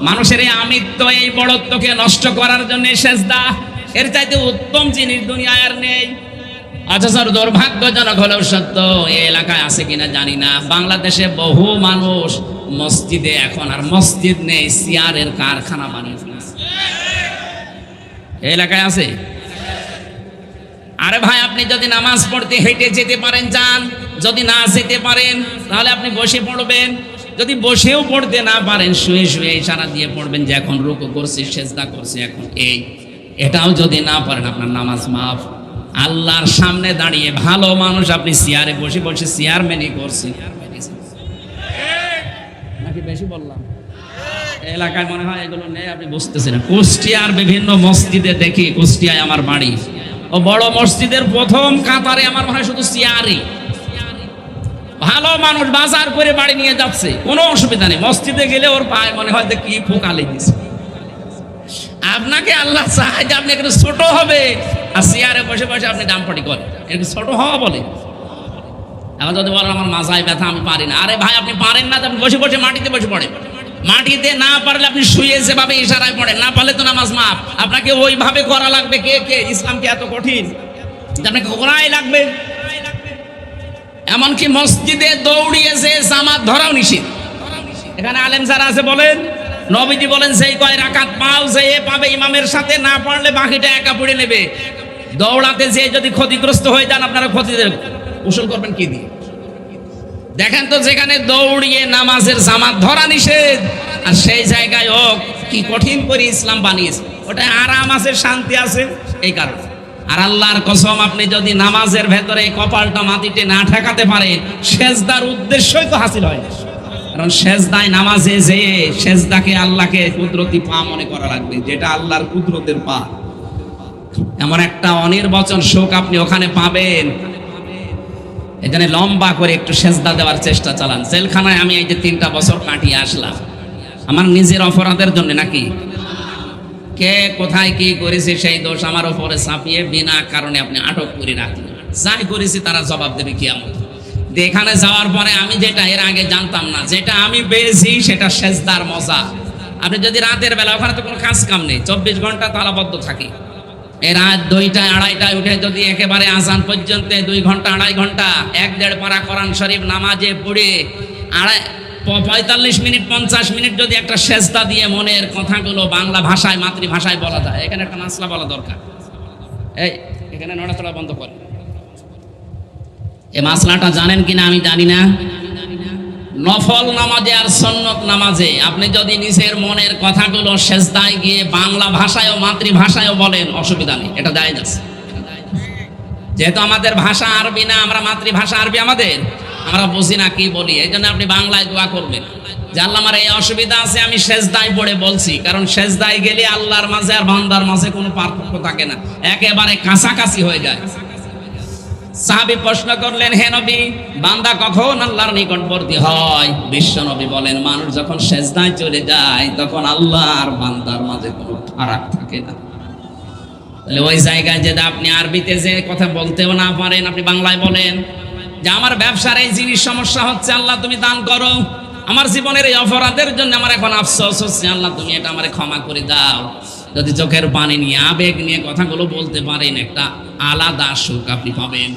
মানুষের এই আমিত্ব, এই বড়ত্বকে নষ্ট করার জন্য সেজদা, এর চাইতে উত্তম জিনিস দুনিয়ায় আর নেই। আচ্ছা স্যার, দুর্ভাগ্যজনক হলেও সত্য, এই এলাকায় আছে কিনা জানি না, বাংলাদেশে বহু মানুষ মসজিদে এখন আর মসজিদ নেই, চেয়ারের কারখানা বানিয়ে ফেলেছে। এই এলাকায় আছে? আরে ভাই, আপনি যদি নামাজ পড়তে হেঁটে যেতে পারেন যান, যদি না যেতে পারেন তাহলে আপনি বসে পড়বেন, যদি বসেও পড়তে না পারেন শুয়ে শুয়ে ইশারা দিয়ে পড়বেন যে এখন রুকু করছি, সেজদা করছি, এখন এটাও যদি না পারেন আপনার নামাজ মাফ। আল্লাহর সামনে দাঁড়িয়ে ভালো মানুষ আপনি চেয়ারে বসে বসে চেয়ারম্যানই করছেন। নাকি বেশি বললাম? এলাকায় মনে হয় এগুলো নেই, আপনি বুঝতেছেন না। কুষ্টিয়ার বিভিন্ন মসজিদে দেখি, কুষ্টিয়ায় আমার বাড়ি, ও বড় মসজিদের প্রথম কাতারে আমার মনে হয় শুধু চেয়ারই। ভালো মানুষ বাজার করে বাড়ি নিয়ে যাচ্ছে, কোনো অসুবিধা নেই। মসজিদে গেলে ওর পায়ে মনে হয় কি পোকা লেগেছে। আপনাকে আল্লাহ চায় যে আপনি একটু ছোট হবে, আর চেয়ারে বসে বসে আপনি ডাম্পাটি করেন, একটু ছোট হওয়া বলে। এখন যদি বলেন আমার মাথায় ব্যথা, আমি পারি না, আরে ভাই আপনি পারেন না, আপনি বসে বসে মাটিতে বসে পড়েন। মাটিতে না পারলে আপনি শুয়ে যেভাবে ইশারায় পড়েন, না পারলে তো নামাজ মাফ। আপনাকে ওইভাবে করা লাগবে। কে ইসলাম কি এত কঠিন আপনাকে করাই লাগবে? এমনকি মসজিদে দৌড়িয়ে যে জামাত ধরাও নিষেধ। এখানে আলেম যারা আছে বলেন, নবীজি বলেন সেই কয় রাকাত পাও যে পাবে ইমামের সাথে, না পড়লে বাকিটা একা পড়ে নেবে। দৌড়াতে যে যদি ক্ষতিগ্রস্ত হয়ে যান, আপনারা ক্ষতি উসুল করবেন কি দিয়ে? দেখেন তো, যেখানে দৌড়িয়ে নামাজের জামাত ধরা নিষেধ, আর সেই জায়গায় কি কঠিন করে ইসলাম বানিয়েছে। ওটা আরাম আছে, শান্তি আছে, এই কারণে। আর আল্লাহর কসম, আপনি যদি নামাজের ভেতরে কপালটা মাটিতে না ঠেকাতে পারেন, সেজদার উদ্দেশ্যই তো হাসিল হয় না। কারণ সেজদায় নামাজে যে সেজদাকে আল্লাহকে কুদরতি পা মনে করা লাগবে, যেটা আল্লাহর কুদরতের পা। এমন একটা অনির্বচন সুখ আপনি ওখানে পাবেন। এখানে লম্বা করে একটু সেজদা দেওয়ার চেষ্টা চালান। জেলখানায় আমি এই যে 3টা বছর কাটিয়ে আসলাম, আমার নিজের অপরাধের জন্য নাকি? কে কোথায় কি করেছে সেই দোষ আমার উপরে চাপিয়ে বিনা কারণে আপনি আটক করে রাখলেন। যাই করেছি তারা জবাব দেবে কিয়ামত। এখানে যাওয়ার পরে আমি যেটা এর আগে জানতাম না, যেটা আমি পেয়েছি সেটা সেজদার মজা। আপনি যদি রাতের বেলা, ওখানে তো কোনো কাজ কাম নেই, 24 ঘন্টা তালাবদ্ধ থাকি। এই রাত 2টা 2:30টায় উঠে যদি একেবারে আজান পর্যন্ত 2 ঘন্টা 2.5 ঘন্টা 1-1.5 পারা কোরআন শরীফ নামাজে পড়ে 45 মিনিট 50 মিনিট যদি একটা সেজদা দিয়ে মনের কথাগুলো বাংলা ভাষায়, মাতৃভাষায় বলা যায়, এখানে একটা মাসলা বলা দরকার। এখানে নড়াচড়া বন্ধ করে। এই মাসলাটা জানেন কিনা আমি জানি না। নফল নামাজে আর সুন্নত নামাজে আপনি যদি নিজের মনের কথাগুলো সেজদায় গিয়ে বাংলা ভাষায় ও মাতৃভাষায়ও বলেন, অসুবিধা নেই, এটা জায়েজ আছে। যেহেতু আমাদের ভাষা আরবি না, আমরা মাতৃভাষা আরবি, আমরা বুঝি না কি বলি, এই জন্য আপনি বাংলায় দোয়া করবেন যে আল্লাহ আমার এই অসুবিধা আছে, আমি সেজদায় পড়ে বলছি। কারণ সেজদায় গেলে আল্লাহর মাঝে আর বান্দার মাঝে কোনো পার্থক্য থাকে না, একেবারে কাছাকাছি হয়ে যায়। সাহাবী প্রশ্ন করলেন, হে নবী, বান্দা কখন আল্লাহর নিকটবর্তী হয়? বিশ্ব নবী বলেন, মানুষ যখন সেজদায় চলে যায় তখন আল্লাহ আর বান্দার মাঝে কোনো ফারাক থাকে না। তাহলে ওই জায়গায় যদি আপনি আরবিতে যে কথা বলতেও না পারেন, আপনি বাংলায় বলেন যে আমার ব্যবসার এই জিনিস সমস্যা হচ্ছে, আল্লাহ তুমি দান করো, আমার জীবনের এই অপরাধের জন্য আমার এখন আফসোস হচ্ছে, আল্লাহ তুমি এটা আমারে ক্ষমা করে দাও। যদি চোখের পানি নিয়ে, আবেগ নিয়ে কথাগুলো বলতে পারেন, একটা আলাদা সুখ আপনি পাবেন।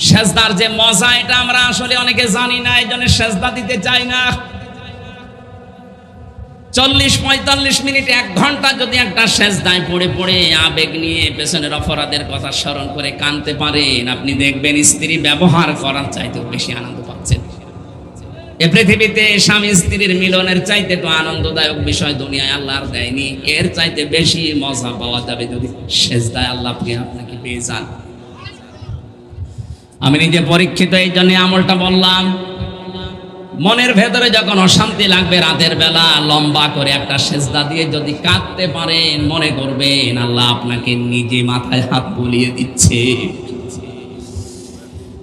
সেজদার যে মজা, এটা আমরা আসলে অনেকে জানি না, এই জন্য সেজদা দিতে চাই না। 40-45 মিনিট 1 ঘন্টা যদি একটা সেজদায় পড়ে পড়ে আবেগ নিয়ে পেছনের অপরাধের কথা স্মরণ করে কাঁদতে পারেন, আপনি দেখবেন স্ত্রী ব্যবহার করার চাইতেও বেশি আনন্দ পাচ্ছেন। এ পৃথিবীতে স্বামী স্ত্রীর মিলনের চাইতে তো আনন্দদায়ক বিষয় দুনিয়ায় আল্লাহ আর দেয়নি। এর চাইতে বেশি মজা পাওয়া যাবে যদি সেজদায় আল্লাহ আপনাকে পেয়ে যান। আমি নিজে পরীক্ষিত, এই জন্য আমলটা বললাম। মনের ভেতরে যখন অশান্তি লাগবে, রাতের বেলা লম্বা করে একটা সেজদা দিয়ে যদি কাঁদতে পারেন, মনে করবেন আল্লাহ আপনাকে নিজে মাথায় হাত বুলিয়ে দিচ্ছে।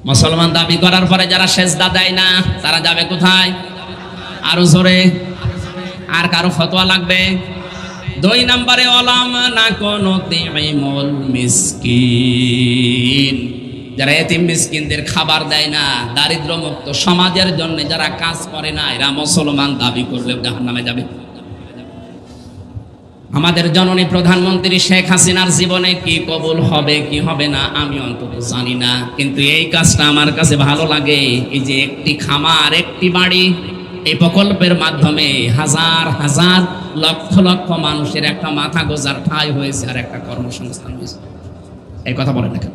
মুসলমান দাবি করার পরে যারা সেজদা দেয় না, তারা যাবে কোথায়? আরো জোরে। আর কারো ফতোয়া লাগবে? 2 নম্বরে ওলাম না কোন তিমুল মিসকিন, যারা এতিম মিসকিনদের খাবার দেয় না, দারিদ্র মুক্ত সমাজের জন্য যারা কাজ করে না, এরা মুসলমান দাবি করলে জাহান্নামে যাবে। আমাদের জননী প্রধানমন্ত্রী শেখ হাসিনার জীবনে কি কবুল হবে কি হবে না আমি অন্তত জানি না, কিন্তু এই কাজটা আমার কাছে ভালো লাগে। এই যে একটি খামার, একটি বাড়ি, এই প্রকল্পের মাধ্যমে হাজার হাজার লক্ষ লক্ষ মানুষের একটা মাথা গোজার ঠাঁই হয়েছে আর একটা কর্মসংস্থান হয়েছে। এই কথা বলেন না কেন?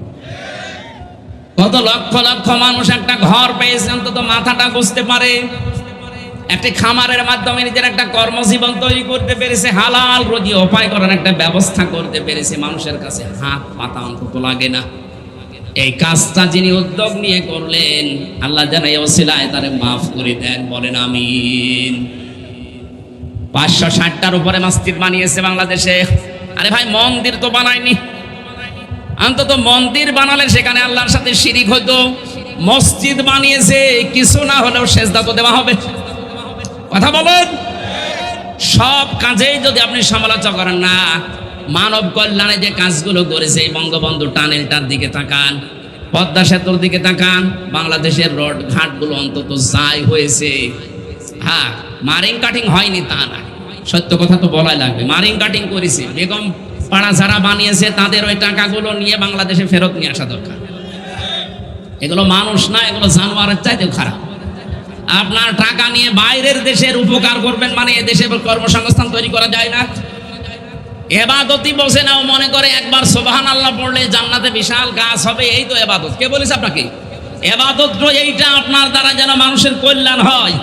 কত লক্ষ লক্ষ মানুষ একটা ঘর পেয়েছে, অন্তত মাথাটা বুঝতে পারে। একটি খামারের মাধ্যমে নিজের একটা কর্মজীবন তৈরি করতে পেরেছে, হালাল রুজি উপায় করার একটা ব্যবস্থা করতে পেরেছে, মানুষের কাছে হাত পাতা অন্তত লাগে না। এই কাজটা যিনি উদ্যোগ নিয়ে করলেন, আল্লাহ যেন এই ওসিলায় তারে মাফ করে দেন, বলেন আমিন। 560টার উপরে মসজিদ বানিয়েছে বাংলাদেশে। আরে ভাই, মন্দির তো বানায়নি, অন্তত মন্দির বানালে সেখানে আল্লাহর সাথে শিরিক হতো। মসজিদ বানিয়েছে, কিছু না হলেও সেজদা তো দেওয়া হবে। কথা বলেন। সব কাজেই যদি আপনি সমালোচনা করেন না, মানব কল্যাণে যে কাজগুলো করেছে, বঙ্গবন্ধু টানেলটার দিকে তাকান, পদ্মা সেতুর দিকে তাকান, বাংলাদেশের রোড ঘাটগুলো অন্তত যাই হয়েছে। হ্যাঁ, মারিং কাটিং হয়নি তা না, সত্য কথা তো বলাই লাগবে। মারিং কাটিং করেছে, বেগম পাড়া যারা বানিয়েছে তাদের ওই টাকাগুলো নিয়ে বাংলাদেশে ফেরত নিয়ে আসা দরকার। এগুলো মানুষ না, এগুলো জানোয়ারের চাইতেও খারাপ। আপনার টাকা নিয়ে বাইরের দেশের উপকার করবেন, মানে এদেশে কর্মসংস্থান তৈরি করা যায় না। এবাদতই বসে নাও, মনে করে একবার সুবহানাল্লাহ পড়লে জান্নাতে বিশাল গাছ হবে, এই তো এবাদত। কে বলেছে আপনাকে? এবাদত তো এইটা আপনার দ্বারা যেন মানুষের কল্যাণ হয়।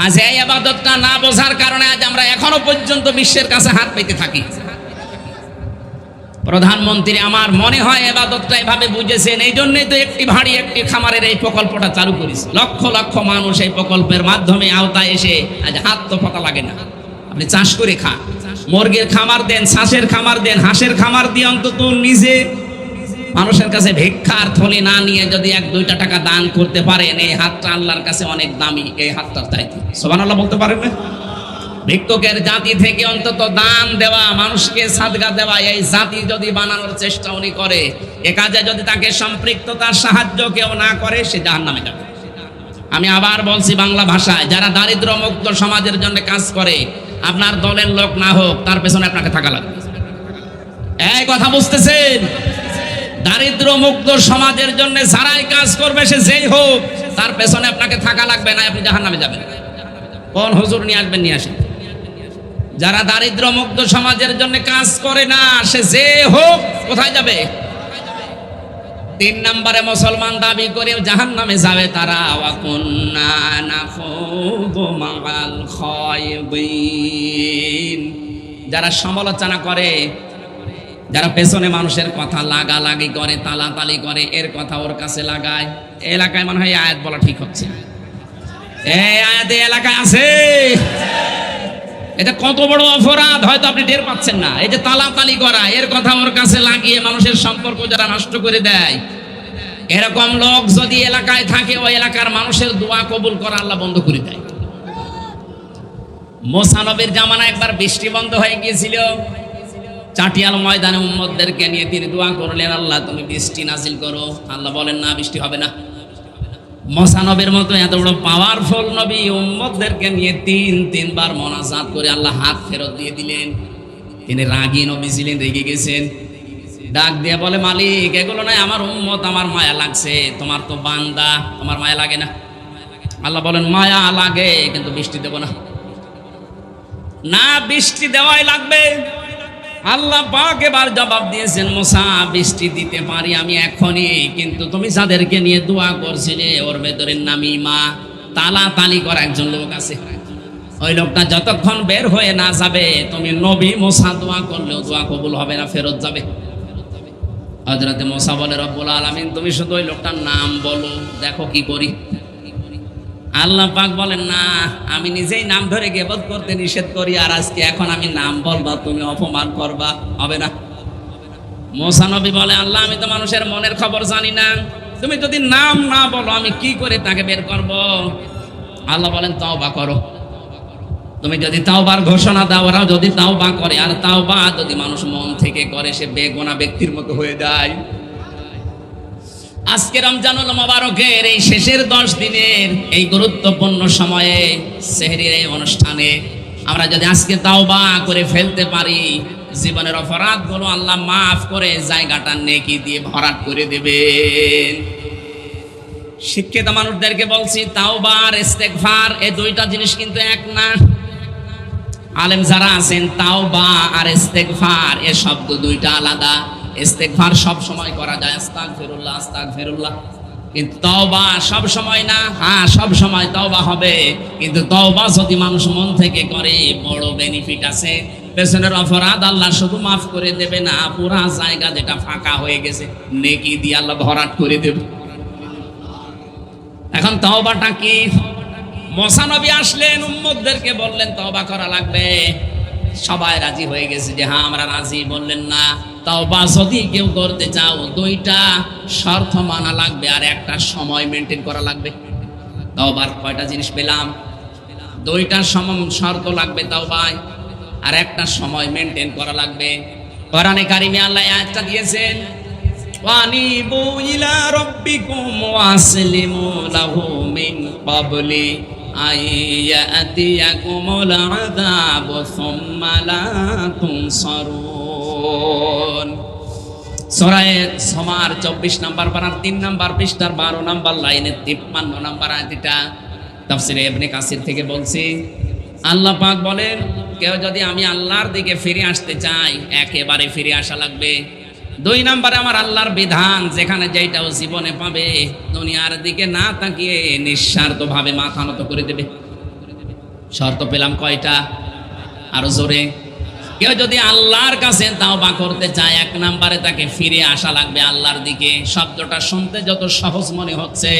আজ এই আবাদতটা না বোঝার কারণে আজ আমরা এখনো পর্যন্ত বিশ্বের কাছে হাত পেতে থাকি। প্রধানমন্ত্রী আমার মনে হয় আবাদতটা এভাবে বুঝেছেন, এই জন্যই তো একটি ভারী একটি খামারের এই প্রকল্পটা চালু করেছে। লক্ষ লক্ষ মানুষ এই প্রকল্পের মাধ্যমে আওতায় এসে আজ হাত তো পাতা লাগে না। আপনি চাষ করে খান, মুরগির খামার দেন, ছাঁচের খামার দেন, হাঁসের খামার দিয়ে অন্তত নিজে মানুষের কাছে ভিক্ষার থলি না নিয়ে যদি 1-2 টাকা দান করতে পারেন, এই হাতটা আল্লাহর কাছে অনেক দামি। এই হাতটার চাইতে সুবহানাল্লাহ বলতে পারেন না? ভিক্ষুকের জাতি থেকে অন্তত দান দেওয়া, মানুষকে সাদকা দেওয়া, এই জাতি যদি বানানোর চেষ্টা উনি করে, এ কাজে যদি তাকে সম্পৃক্ততার সাহায্য কেউ না করে, সে জাহান্নামে যাবে। আমি আবার বলছি বাংলা ভাষায়, যারা দারিদ্র মুক্ত সমাজের জন্য কাজ করে, আপনার দলের লোক না হোক, তার পেছনে আপনাকে থাকা লাগবে। এই কথা বুঝতেছেন? দারিদ্র মুক্ত সমাজের জন্য যারাই কাজ করবে, সে যেই হোক, তার পেছনে আপনাকে থাকা লাগবে, না আপনি জাহান্নামে যাবেন। কোন হুজুর নিয়ে আসবেন, নিয়ে আসেন। যারা দারিদ্র মুক্ত সমাজের জন্য কাজ করে না, সে যে হোক, কোথায় যাবে? 3 নম্বরে মুসলমান দাবি করে জাহান্নামে যাবে তারা, ওয়া কুন্না নাখুদু মা'আল খায়দিন, যারা সমালোচনা করে, যারা পেছনে মানুষের কথা লাগালাগি করে, তালাতালি করে, এর কথা ওর কাছে লাগায়। এলাকায় মনে হয় আয়াত বলা ঠিক হচ্ছে। এই আয়াত এলাকায় আছে। এটা কত বড় অপরাধ হয়তো আপনি টের পাচ্ছেন না। এই যে তালাতালি করা, এর কথা ওর কাছে লাগিয়ে মানুষের সম্পর্ক যারা নষ্ট করে দেয়, এরকম লোক যদি এলাকায় থাকে, ওই এলাকার মানুষের দোয়া কবুল করা আল্লাহ বন্ধ করে দেয়। মুসা নবীর জামানা একবার বৃষ্টি বন্ধ হয়ে গিয়েছিল, চাটিয়াল ময়দানে উম্মতদেরকে নিয়ে তিনি দোয়া করলেন, আল্লাহ তুমি বৃষ্টি নাজিল করো। আল্লাহ বলেন না, বৃষ্টি হবে না। মুসা নবীর মতো এত বড় পাওয়ারফুল নবী উম্মতদেরকে নিয়ে 3 বার মোনাজাত করে আল্লাহ হাত ফেরত দিয়ে দিলেন। তিনি রাগী নবী ছিলেন, রেগে গেছেন। ডাক দিয়ে বলে, মালিক এগুলো নয়, আমার উম্মত, আমার মায়া লাগছে। তোমার তো বান্দা, তোমার মায়া লাগে না? আল্লাহ বলেন, মায়া লাগে, কিন্তু বৃষ্টি দেবো না। না, বৃষ্টি দেওয়াই লাগবে। আল্লাহ পাক এবার জবাব দিয়েছেন, মুসা বৃষ্টি দিতে পারি আমি এখনই, কিন্তু তুমি যাদেরকে নিয়ে দোয়া করছিলে ওর ভেতরে নামিমা তালাতালি করা একজন লোক আছে, ওই লোকটা যতক্ষণ বের হয়ে না যাবে তুমি নবী মুসা দোয়া করলেও দোয়া কবুল হবে না, ফেরত যাবে। হযরতে মুসা বলে, রব্বুল আলামিন তুমি শুধু ওই লোকটার নাম বলো, দেখো কি করি। আল্লাহ পাক বলেন, না, আমি নিজেই নাম ধরে গীবত করতে নিষেধ করি, আর আজকে এখন আমি নাম বলবা তুমি অপমান করবা, হবে না। মুসা নবী বলে, আল্লাহ আমি তো মানুষের মনের খবর জানি না, তুমি যদি নাম না বলো আমি কি করে তাকে বের করব। আল্লাহ বলেন, তওবা করো। তুমি যদি তাওবার ঘোষণা দাও, ওরা যদি তাওবা করে, আর তাওবা যদি মানুষ মন থেকে করে সে বেগুনা ব্যক্তির মতো হয়ে যায়। আজকে রমজানুল মুবারকের এই শেষের 10 দিনের এই গুরুত্বপূর্ণ সময়ে সেহরির এই অনুষ্ঠানে আমরা যদি আজকে তাওবা করে ফেলতে পারি, জীবনের অপরাধগুলো আল্লাহ মাফ করে জায়গাটা নেকি দিয়ে ভরাট করে দেবেন। শিক্ষিত মানুষদেরকে বলছি, তাওবা আর ইস্তেগফার এই দুইটা জিনিস কিন্তু এক না। আলেম যারা আছেন, তাওবা আর ইস্তেগফার এ শব্দ দুইটা আলাদা। ইস্তেগফার সব সময় করা যায়, আস্তাগফিরুল্লাহ আস্তাগফিরুল্লাহ, কিন্তু তওবা সব সময় না। হ্যাঁ, সব সময় তওবা হবে, কিন্তু তওবা যদি মানুষ মন থেকে করে বড় বেনিফিট আছে। পেছনের অপরাধ আল্লাহ শুধু মাফ করে দেবে না, পুরা জায়গা যেটা ফাঁকা হয়ে গেছে নেকি দিয়ে আল্লাহ ভরাট করে দেবে। এখন তওবাটা কি? মুসা নবী আসলেন, উম্মতদেরকে বললেন তওবা করা লাগবে। সবাই রাজি হয়ে গেছে যে হ্যাঁ আমরা রাজি। বললেন না, তওবা যদি কেউ করতে চাও দুইটা শর্ত মানা লাগবে আর একটা সময় মেনটেন করা লাগবে। তওবার কয়টা জিনিস পেলাম? দুইটা শর্ত লাগবে তওবায়, আর একটা সময় মেনটেন করা লাগবে। কোরআনে কারিমে আল্লাহ আয়াতটা দিয়েছেন, ওয়ানিবু ইলা রাব্বিকুম ওয়াসলিমু লাহু মিন ক্বাবলি আইয়াতিয়াকুমুল আযাবু সুম্মা লা তুনসারুন। সূরা সমার 24 নম্বর পারার 3 নম্বর পৃষ্ঠার 12 নম্বর লাইনে 53 নম্বর আয়াতটা তাফসীরে ইবনে কাসির থেকে বলছি। আল্লাহ পাক বলেন, কেউ যদি আমি আল্লাহর দিকে ফিরে আসতে চাই একেবারে ফিরে আসা লাগবে। 2 নম্বরে আমার আল্লাহর বিধান যেখানে যেটাও জীবনে পাবে দুনিয়ার দিকে না তাকিয়ে নিঃস্বার্থভাবে মাথা নত করে দেবে। শর্ত পেলাম কয়টা? আরো জোরে। কেউ যদি আল্লাহর কাছে তাওবা করতে চায় 1 নম্বরে তাকে ফিরে আসা লাগবে আল্লাহর দিকে। শব্দটা শুনতে যত সহজ মনে হচ্ছে,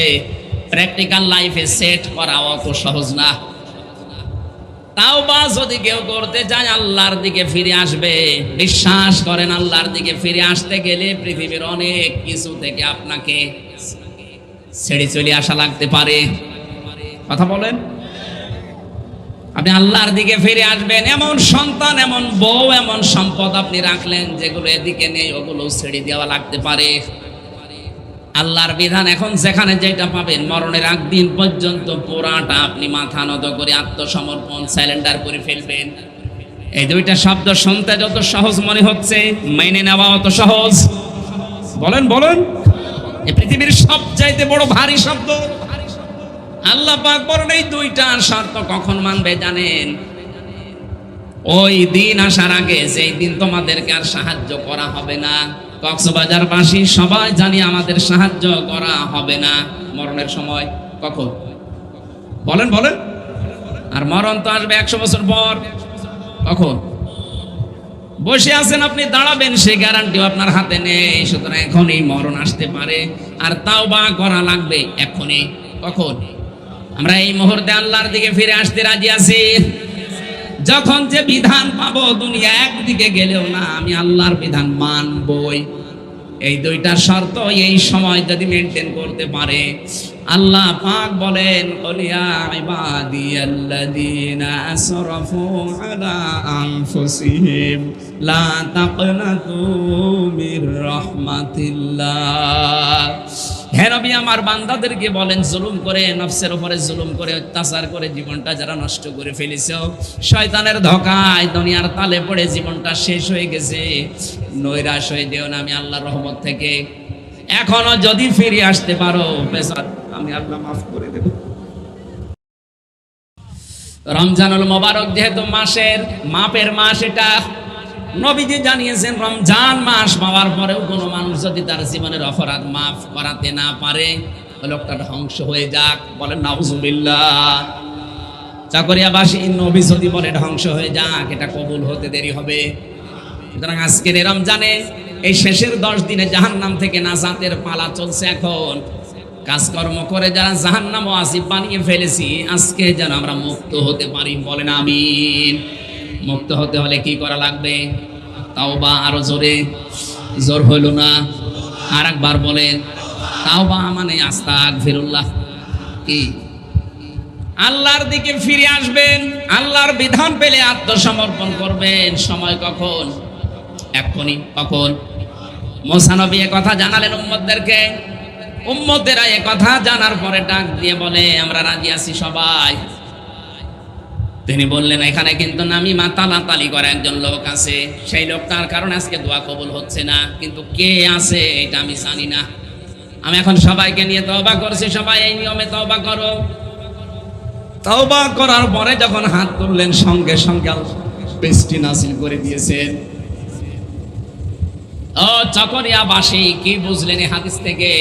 প্র্যাকটিক্যাল লাইফে সেট করা অত সহজ না। তাওবা যদি কেউ করতে চায় আল্লাহর দিকে ফিরে আসবে। বিশ্বাস করেন, আল্লাহর দিকে ফিরে আসতে গেলে পৃথিবীর অনেক কিছু থেকে আপনাকে ছেড়ে চলে আসা লাগতে পারে। কথা বলেন। আপনি আল্লাহর দিকে ফিরে আসবেন, এমন সন্তান, এমন বউ, এমন সম্পদ আপনি রাখলেন যেগুলো এদিকে নেই, ওগুলো ছেড়ে দেওয়া লাগতে পারে। আল্লাহর বিধান এখন যেখানে যেটা পাবেন মরণের আগ দিন পর্যন্ত পুরাটা আপনি মাথা নত করে আত্মসমর্পণ সারেন্ডার করে ফেলবেন। এই দুইটা শব্দ শুনতে যত সহজ মনে হচ্ছে, মেনে নেওয়া অত সহজ। বলেন বলেন, এই পৃথিবীর সবচাইতে বড় ভারী শব্দ। আল্লাহ পাক বলেন এই দুইটা শর্ত কখন মানবে জানেন? ওই দিন আসার আগে, যেই দিন তোমাদেরকে আর সাহায্য করা হবে না। কক্সবাজারবাসী সবাই জানি আমাদের সাহায্য করা হবে না মরণের সময়। কখন? বলেন বলেন। আর মরণ তো আসবে 100 বছর পর। কখন? বসে আছেন আপনি, দাঁড়াবেন সে গ্যারান্টিও আপনার হাতে নেই। সুতরাং এখনই মরণ আসতে পারে, আর তাওবা করা লাগবে এখনই। কখন? আমরা এই মুহূর্তে আল্লাহর দিকে ফিরে আসতে রাজি আছি। যখন যে বিধান পাবো দুনিয়া একদিকে গেলেও না, আমি আল্লাহর বিধান মানবই। এই দুইটা শর্ত এই সময় যদি মেনটেন করতে পারে, আল্লাহ পাক বলেন, কুলিয়া ইবাদিয়াল্লাযীনা আসরাফু আলা আনফুসিহিম লা তাকনাতু মির রাহমাতিল্লাহ। হে নবী, আমার বান্দাদেরকে বলেন, জুলুম করে, নফসের উপরে জুলুম করে, অত্যাচার করে জীবনটা যারা নষ্ট করে ফেলেছো, শয়তানের ধোঁকায় দুনিয়ার তালে পড়ে জীবনটা শেষ হয়ে গেছে, নৈরাশ হয়ে যেও না আমি আল্লাহর রহমত থেকে। এখনো যদি ফিরে আসতে পারো, আমি আল্লাহ মাফ করে দেব। রমজানুল মোবারক যেহেতু মাসের মাপের মাস, এটা নবীজি জানিয়েছেন রমজান মাস পাওয়ার পরেও কোনো মানুষ যদি তার জীবনের অপরাধ মাফ করাতে না পারে, ওই লোকটা ধ্বংস হয়ে যাক। বলেন নাউজুবিল্লাহ। চাকরিয়াবাসী নবী যদি বলে ধ্বংস হয়ে যাক, এটা কবুল হতে দেরি হবে। সুতরাং আজকের রমজানে এই শেষের 10 দিনে জাহান্নাম থেকে নাজাতের পালা চলছে। এখন কাজকর্ম করে যারা জাহান্নাম ওয়াজিব বানিয়ে ফেলেছি, আজকে যেন আমরা মুক্ত হতে পারি। বলেন আমিন। মুক্ত হতে হলে কি করা লাগবে? তাওবা। আরো জোরে, জোর হইল না, আর একবার বলেন। তাওবা মানে আস্তাগফিরুল্লাহ। কি? আল্লাহর দিকে ফিরে আসবেন, আল্লাহর বিধান পেলে আত্মসমর্পণ করবেন। সময় কখন? এক্ষুনি। কখন? মুসা নবী এ কথা জানালেন উম্মতদেরকে। উম্মতেরা এ কথা জানার পরে ডাক দিয়ে বলে, আমরা রাজি আছি সবাই। তিনি বললেন, এখানে কিন্তু নামি মাতালাতালি করে একজন লোক আছে, সেই লোকটার কারণে আজকে দোয়া কবুল হচ্ছে না। কিন্তু কে আছে এটা আমি জানি না। আমি এখন সবাইকে নিয়ে তওবা করছি, সবাই এই নিয়মে তওবা করো। তওবা করার পরে যখন হাত তুললেন, সঙ্গে সঙ্গে বৃষ্টি নাযিল করে দিয়েছেন। ও চকরিয়াবাসী, কি বুঝলেন এই হাদিস থেকে?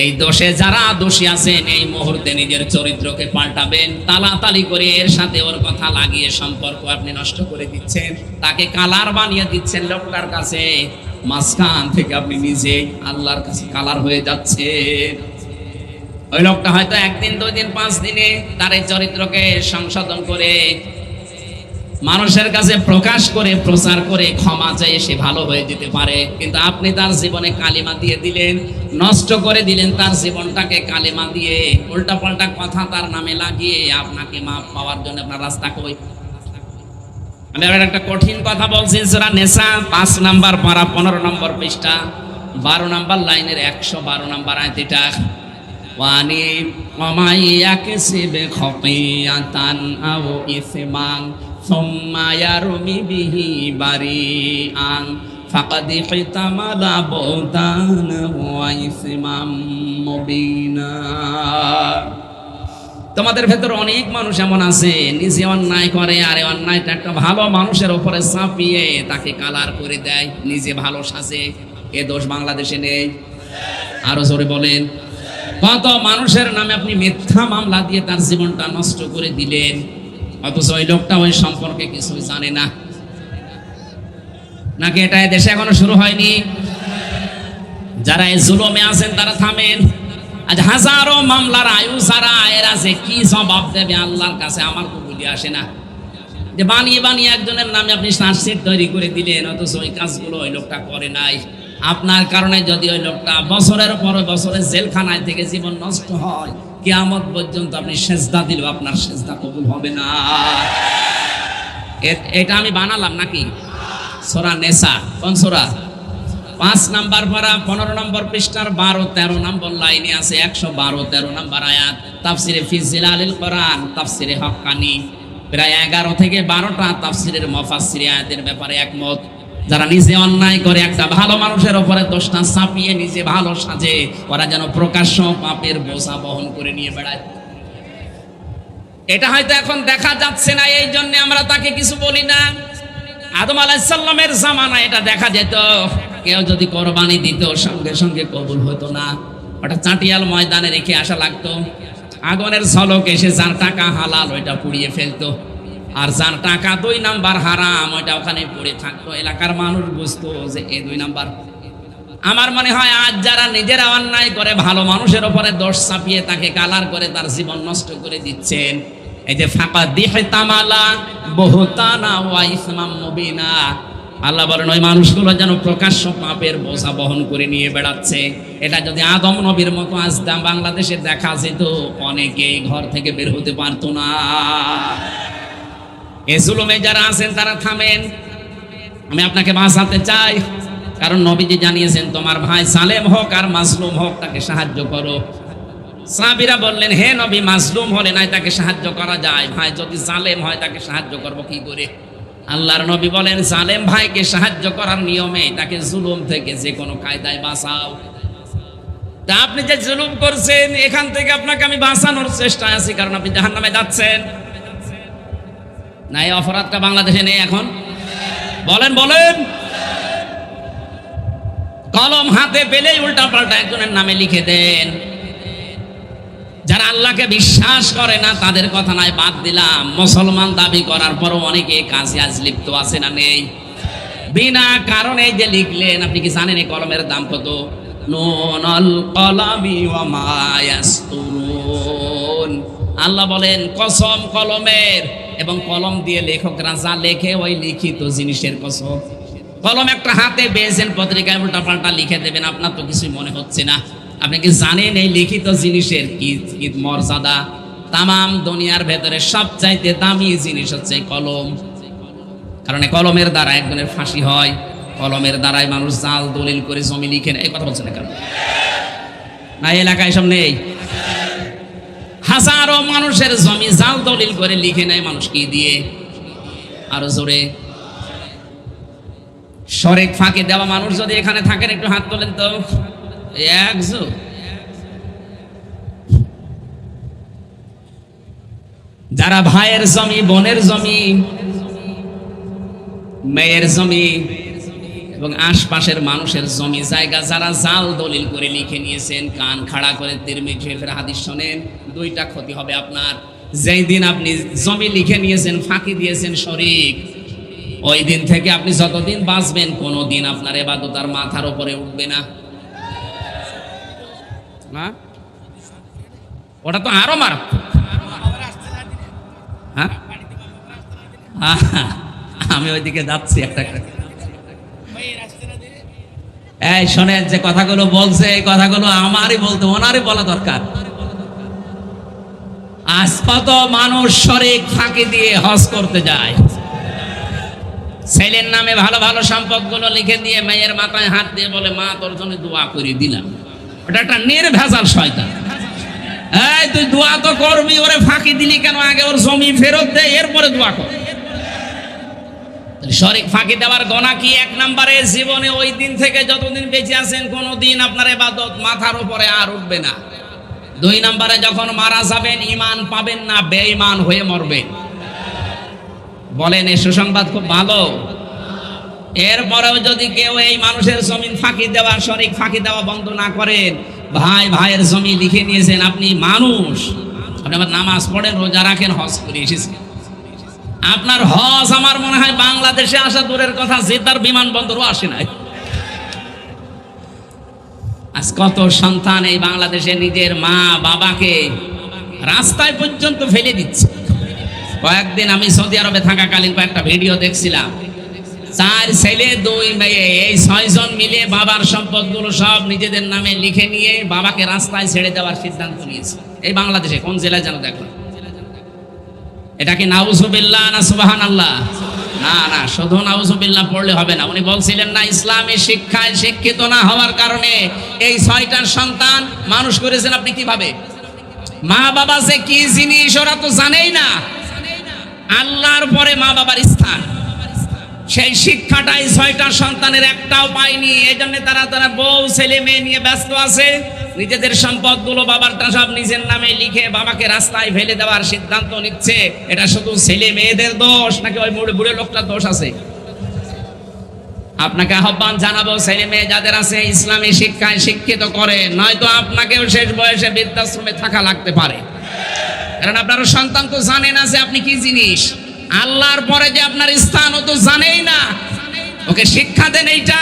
এই দোষে যারা দোষী আছেন, এই মুহূর্তে নিজের চরিত্রকে পাল্টাবেন। তালাতালি করে এর সাথে ওর কথা লাগিয়ে সম্পর্ক আপনি নষ্ট করে দিচ্ছেন, তাকে কালার বানিয়ে দিচ্ছেন লোকটার কাছে। মাঝখান থেকে আপনি নিজে আল্লাহর কাছে কালার হয়ে যাচ্ছেন। ওই লোকটা হয়তো 1 দিন 2 দিন 5 দিনে তার এই চরিত্রকে সংশোধন করে মানুষের কাছে প্রকাশ করে প্রচার করে ক্ষমা চেয়ে সে ভালো হয়ে যেতে পারে। কিন্তু আপনি তার জীবনে কালিমা দিয়ে দিলেন, নষ্ট করে দিলেন তার জীবনটাকে। কালিমা দিয়ে উল্টা পাল্টা কথা তার নামে লাগিয়ে আপনাকে মাফ পাওয়ার জন্য আপনার রাস্তা কই? আমি একটা কঠিন কথা বলছি। সূরা নিসা 5 নাম্বার পারা 15 নম্বর পৃষ্ঠা 12 নম্বর লাইনের 112 নম্বর আয়াত। এটা ওয়ানি মাইয়াকসিবে খাতিয়াতান আও ইসমান সুম্মা ইয়ারমি বিহি বারিআন ফাকাদ ইহতামালা বুহতান ওয়া ইসমাম মুবিনা। তোমাদের ভেতর অনেক মানুষ এমন আছে, নিজে অন্যায় করে আর এই অন্যায়টা একটা ভালো মানুষের উপরে চাপিয়ে তাকে কালার করে দেয়, নিজে ভালো সাজে। এ দোষ বাংলাদেশে নেই? আরো জোরে বলেন। কত মানুষের নামে আপনি মিথ্যা মামলা দিয়ে তার জীবনটা নষ্ট করে দিলেন, অথচ ওই লোকটা ওই সম্পর্কে কিছুই জানে না। নাকি এটা দেশে এখনো শুরু হয়নি? যারা এই জুলুমে আছেন তারা থামেন। আজ হাজারো মামলার আয়ু যারা এরা যে কি জবাব দেবে আল্লাহর কাছে, আমার তো বুঝে আসে না। যে বানিয়ে বানিয়ে একজনের নামে আপনি চার্জশিট তৈরি করে দিলেন, অথচ ওই কাজগুলো ওই লোকটা করে নাই। আপনার কারণে যদি ওই লোকটা বছরের পর বছরে জেলখানায় থেকে জীবন নষ্ট হয়, কিয়ামত পর্যন্ত আপনি সেজদা দিলেও আপনার সেজদা কবুল হবে না। এটা আমি বানালাম নাকি? সূরা নিসা। কোন সূরা? 5 নাম্বার পারা 15 নম্বর পৃষ্ঠার 12-13 নম্বর লাইনে আছে 112-13 নম্বর আয়াত। তাফসিরে ফি জিলালিল কোরআন, তাফসিরে হক্কানি, প্রায় 11 থেকে 12টা তাফসিরের মুফাসসির আয়াতের ব্যাপারে একমত। যারা নিজে অন্যায় করে একটা ভালো মানুষের উপরে দোষটা চাপিয়ে নিজে ভালো সাজে, ওরা যেন প্রকাশ্য পাপের বোঝা বহন করে নিয়ে বেড়ায়। এটা হয়তো এখন দেখা যাচ্ছে না, এই জন্য আমরা তাকে কিছু বলি না। আদম আলাইহিস সালামের জামানা এটা দেখা যেত, কেউ যদি কোরবানি দিত সঙ্গে সঙ্গে কবুল হতো না। ওটা চাটিয়াল ময়দানে রেখে আসা লাগতো, আগুনের ঝলক এসে যার টাকা হালাল ওইটা পুড়িয়ে ফেলতো, আর যার টাকা 2 নাম্বার হারাম ওইটা ওখানে পড়ে থাকতো। এলাকার মানুষ বুঝতো যে এই 2 নাম্বার। আমার মনে হয় আজ যারা নিজেরা অন্যায় করে ভালো মানুষের উপরে দোষ চাপিয়ে তাকে কালার করে তার জীবন নষ্ট করে দিচ্ছেন, এই যে ফাকাদ ইহতামালা বুহতানা ওয়া ইসমাম মুবিনা, আল্লাহ বলেন ওই মানুষগুলো যেন প্রকাশ্য পাপের বোঝা বহন করে নিয়ে বেড়াচ্ছে। এটা যদি আদম নবীর মতো আজ বাংলাদেশে দেখা যেত, অনেকেই ঘর থেকে বের হতে পারতো না। এই জুলুমে যারা আছেন তারা থামেন। আমি আপনাকে বাঁচাতে চাই, কারণ নবীজি জানিয়েছেন তোমার ভাই জালেম হোক আর মাজলুম হোক তাকে সাহায্য করো। সাহাবীরা বললেন, হে নবী, মাজলুম হলে নাই তাকে সাহায্য করা যায়, ভাই যদি জালেম হয় তাকে সাহায্য করব কি করে? আল্লাহর নবী বলেন, জালেম ভাইকে সাহায্য করার নিয়মে তাকে জুলুম থেকে যে কোনো কায়দায় বাঁচাও। তা আপনি যে জুলুম করছেন এখান থেকে আপনাকে আমি বাঁচানোর চেষ্টায় আছি, কারণ আপনি জাহান্নামে যাচ্ছেন। না এই অপরাধটা বাংলাদেশে নেই এখন? বলেন বলেন। কলম হাতে পেলেই উল্টা পাল্টা একজনের নামে লিখে দেন। যারা আল্লাহকে বিশ্বাস করে না তাদের কথা নাই, বাদ দিলাম। মুসলমান দাবি করার পরও অনেকে কাজে আজ লিপ্ত আছে না নেই? বিনা কারণে যে লিখলেন, আপনি কি জানেন এই কলমের দাম কত? নুনুল কলামি ওয়া মা ইয়াসতুরুন। আল্লাহ বলেন কসম কলমের, এবং কলম দিয়ে লেখকরা যা লেখে ওই লিখিত জিনিসের কসম। কলম একটা হাতে পেয়েছেন, পত্রিকায় উল্টা পাল্টা লিখে দেবেন, আপনার তো কিছুই মনে হচ্ছে না। আপনি কি জানেন এই লিখিত জিনিসের কি মর্যাদা? তামাম দুনিয়ার ভেতরে সবচাইতে দামি জিনিস হচ্ছে কলম। কারণ এই কলমের দ্বারা একজনের ফাঁসি হয়, কলমের দ্বারাই মানুষ জাল দলিল করে জমি লিখে নেয়। এই কথা বলছেন না কেন? না এলাকায় সব নেই? হাজারো মানুষের জমি জাল দলিল করে লিখে নেয় মানুষ কি দিয়ে? আরো জোরে। শরিক ফাঁকি দেওয়া মানুষ যদি এখানে থাকেন একটু হাত তোলেন তো। একজন যারা ভাইয়ের জমি, বোনের জমি, মেয়ের জমি এবং আশপাশের মানুষের জমি জায়গা যারা জাল দলিল করে লিখে নিয়েছেন, কান খাড়া করে তিরমিজি শরীফের হাদিস শোনেন, দুইটা ক্ষতি হবে আপনার। যেই দিন আপনি জমি লিখে নিয়েছেন, ফাঁকি দিয়েছেন শরিক, ওই দিন থেকে আপনি যতদিন বাঁচবেন কোনোদিন আপনার ইবাদত আর মাথার উপরে উঠবে না। ওটা তো আরো মারাত্মক। হ্যাঁ, আমি ওইদিকে যাচ্ছি একটা একটা। এই শোনেন, যে কথাগুলো বলছে এই কথাগুলো আমারই বলতে, ওনারই বলা দরকার। আজ কত মানুষ শরিক ফাঁকি দিয়ে হজ করতে যায়, ছেলের নামে ভালো ভালো সম্পদগুলো লিখে দিয়ে মেয়ের মাথায় হাত দিয়ে বলে মা তোর জন্য দোয়া করে দিলাম। ওটা একটা নির্ভেজাল শয়তান। এই তুই দোয়া তো করবি, ওরে ফাঁকি দিলি কেন? আগে ওর জমি ফেরত দে, এরপরে দোয়া কর। শরিক ফাঁকি দেওয়ার গোনা কি? এক নম্বরে জীবনে ওই দিন থেকে যতদিন বেঁচে আছেন কোনোদিন আপনার ইবাদত মাথার উপরে আর উঠবে না। দুই নম্বরে যখন মারা যাবেন ঈমান পাবেন না, বেঈমান হয়ে মরবেন। বলেন এই সুসংবাদ খুব ভালো। এরপরেও যদি কেউ এই মানুষের জমিন ফাঁকি দেওয়া, শরিক ফাঁকি দেওয়া বন্ধ না করেন, ভাই ভাইয়ের জমি লিখে নিয়েছেন, আপনি মানুষ, আপনি আবার নামাজ পড়েন, রোজা রাখেন, হজ করে এসেছেন, আপনার হজ আমার মনে হয় বাংলাদেশে আসা দূরের কথা, জেদ্দার বিমানবন্দরও আসে নাই। আজ কত সন্তান এই বাংলাদেশে নিজের মা বাবাকে রাস্তায় পর্যন্ত ফেলে দিচ্ছে। কয়েকদিন আমি সৌদি আরবে থাকাকালীন কয়েকটা ভিডিও দেখছিলাম, 4 ছেলে 2 মেয়ে, এই 6 জন মিলে বাবার সম্পদগুলো সব নিজেদের নামে লিখে নিয়ে বাবাকে রাস্তায় ছেড়ে দেওয়ার সিদ্ধান্ত নিয়েছে। এই বাংলাদেশে কোন জেলায় যেন দেখলাম। এটা কি নাউজুবিল্লাহ না সুবহানাল্লাহ? না না, শুধু নাউজুবিল্লাহ পড়লে হবে না। উনি বলছিলেন না, ইসলামী শিক্ষায় শিক্ষিত না হওয়ার কারণে এই 6টা সন্তান মানুষ করেছেন আপনি কিভাবে? মা বাবা যে কি জিনিস ওরা তো জানেই না। আল্লাহর পরে মা বাবার স্থান, সেই শিক্ষাটাই 6টা সন্তানের একটাও পায়নি। এই জন্য তারা বউ ছেলে মেয়ে নিয়ে ব্যস্ত আছে, নিজেদের সম্পদগুলো বাবারটা সব নিজের নামে লিখে বাবাকে রাস্তায় ফেলে দেওয়ার সিদ্ধান্ত নিচ্ছে। এটা শুধু ছেলে মেয়েদের দোষ নাকি ওই বুড়ো লোকটার দোষ আছে? আপনাকে আহ্বান জানাবো, ছেলে মেয়ে যাদের আছে ইসলামী শিক্ষায় শিক্ষিত করে, নয়তো আপনাকেও শেষ বয়সে বৃদ্ধাশ্রমে থাকা লাগতে পারে। কারণ আপনার সন্তান তো জানে না যে আপনি কি জিনিস। আল্লাহর পরে যে আপনার স্থান ও তো জানেই না। ওকে শিক্ষা দেন এইটা,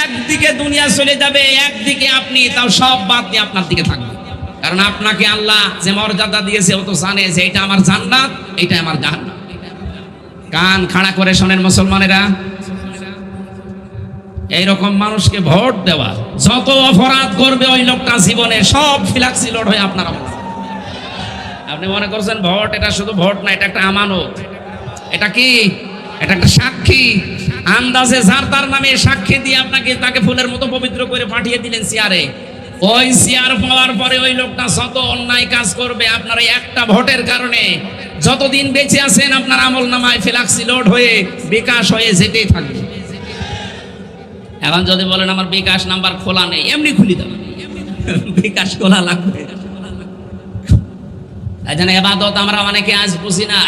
একদিকে দুনিয়া চলে যাবে, একদিকে আপনি তাও সব বাদ দিয়ে আপনার দিকে থাকবে। কারণ আপনাকে আল্লাহ যে মর্যাদা দিয়েছে ও তো জানে যে এটা আমার জান্নাত, এটা আমার জাহান্নাম। কান খাড়া করে শোনেন মুসলমানেরা, এইরকম মানুষকে ভোট দেওয়া, যত অপরাধ করবে ওই লোকটা জীবনে সব ফিলাক্সি লোড হয়ে আপনার। আপনি মনে করছেন ভোট এটা শুধু ভোট না, এটা একটা আমানত। এটা কি? এটা একটা সাক্ষী। আন্দাজে যার তার নামে সাক্ষী দিয়ে আপনাকে তাকে ফুলের মতো পবিত্র করে পাঠিয়ে দিলেন চেয়ারে। ওই চেয়ার পাওয়ার পরে ওই লোকটা যত অন্যায় কাজ করবে আপনার এই একটা ভোটের কারণে যতদিন বেঁচে আছেন আপনার আমল নামায় ফিলাক্সি লোড হয়ে বিকাশ হয়ে যেতেই থাকবে। এখন যদি বলেন আমার বিকাশ নাম্বার খোলা নেই, এমনি খুলি দেবেন, বিকাশ খোলা লাগবে। এই জন্য ইবাদত আমরা অনেকে আজ বুঝি না।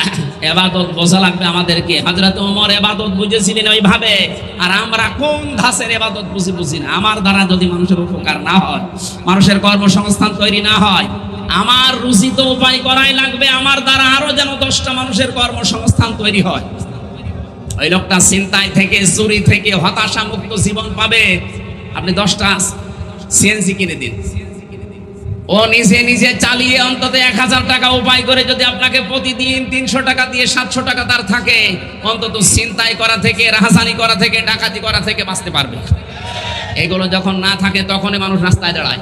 এবাদত বোঝা লাগবে আমাদেরকে। হযরত ওমর এবাদত বুঝেছিলেন ওইভাবে, আর আমরা কোন ধাসের এবাদত বুঝি না। আমার দ্বারা যদি মানুষের উপকার না হয়, মানুষের কর্মসংস্থান তৈরি না হয়, আমার রুচিত উপায় করাই লাগবে আমার দ্বারা আরো যেন 10টা মানুষের কর্মসংস্থান তৈরি হয়। ওই লোকটা চিন্তায় থেকে, চুরি থেকে, হতাশা মুক্ত জীবন পাবে। আপনি 10টা সিএনজি কিনে দিন, ও নিজে নিজে চালিয়ে অন্তত 1000 টাকা উপায় করে যদি আপনাকে প্রতিদিন 300 টাকা দিয়ে 700 টাকা তার থাকে, অন্তত চিন্তাই করা থেকে, রাহাজানি করা থেকে, ডাকাতি করা থেকে বাঁচতে পারবে। এগুলো যখন না থাকে তখনই মানুষ রাস্তায় দাঁড়ায়।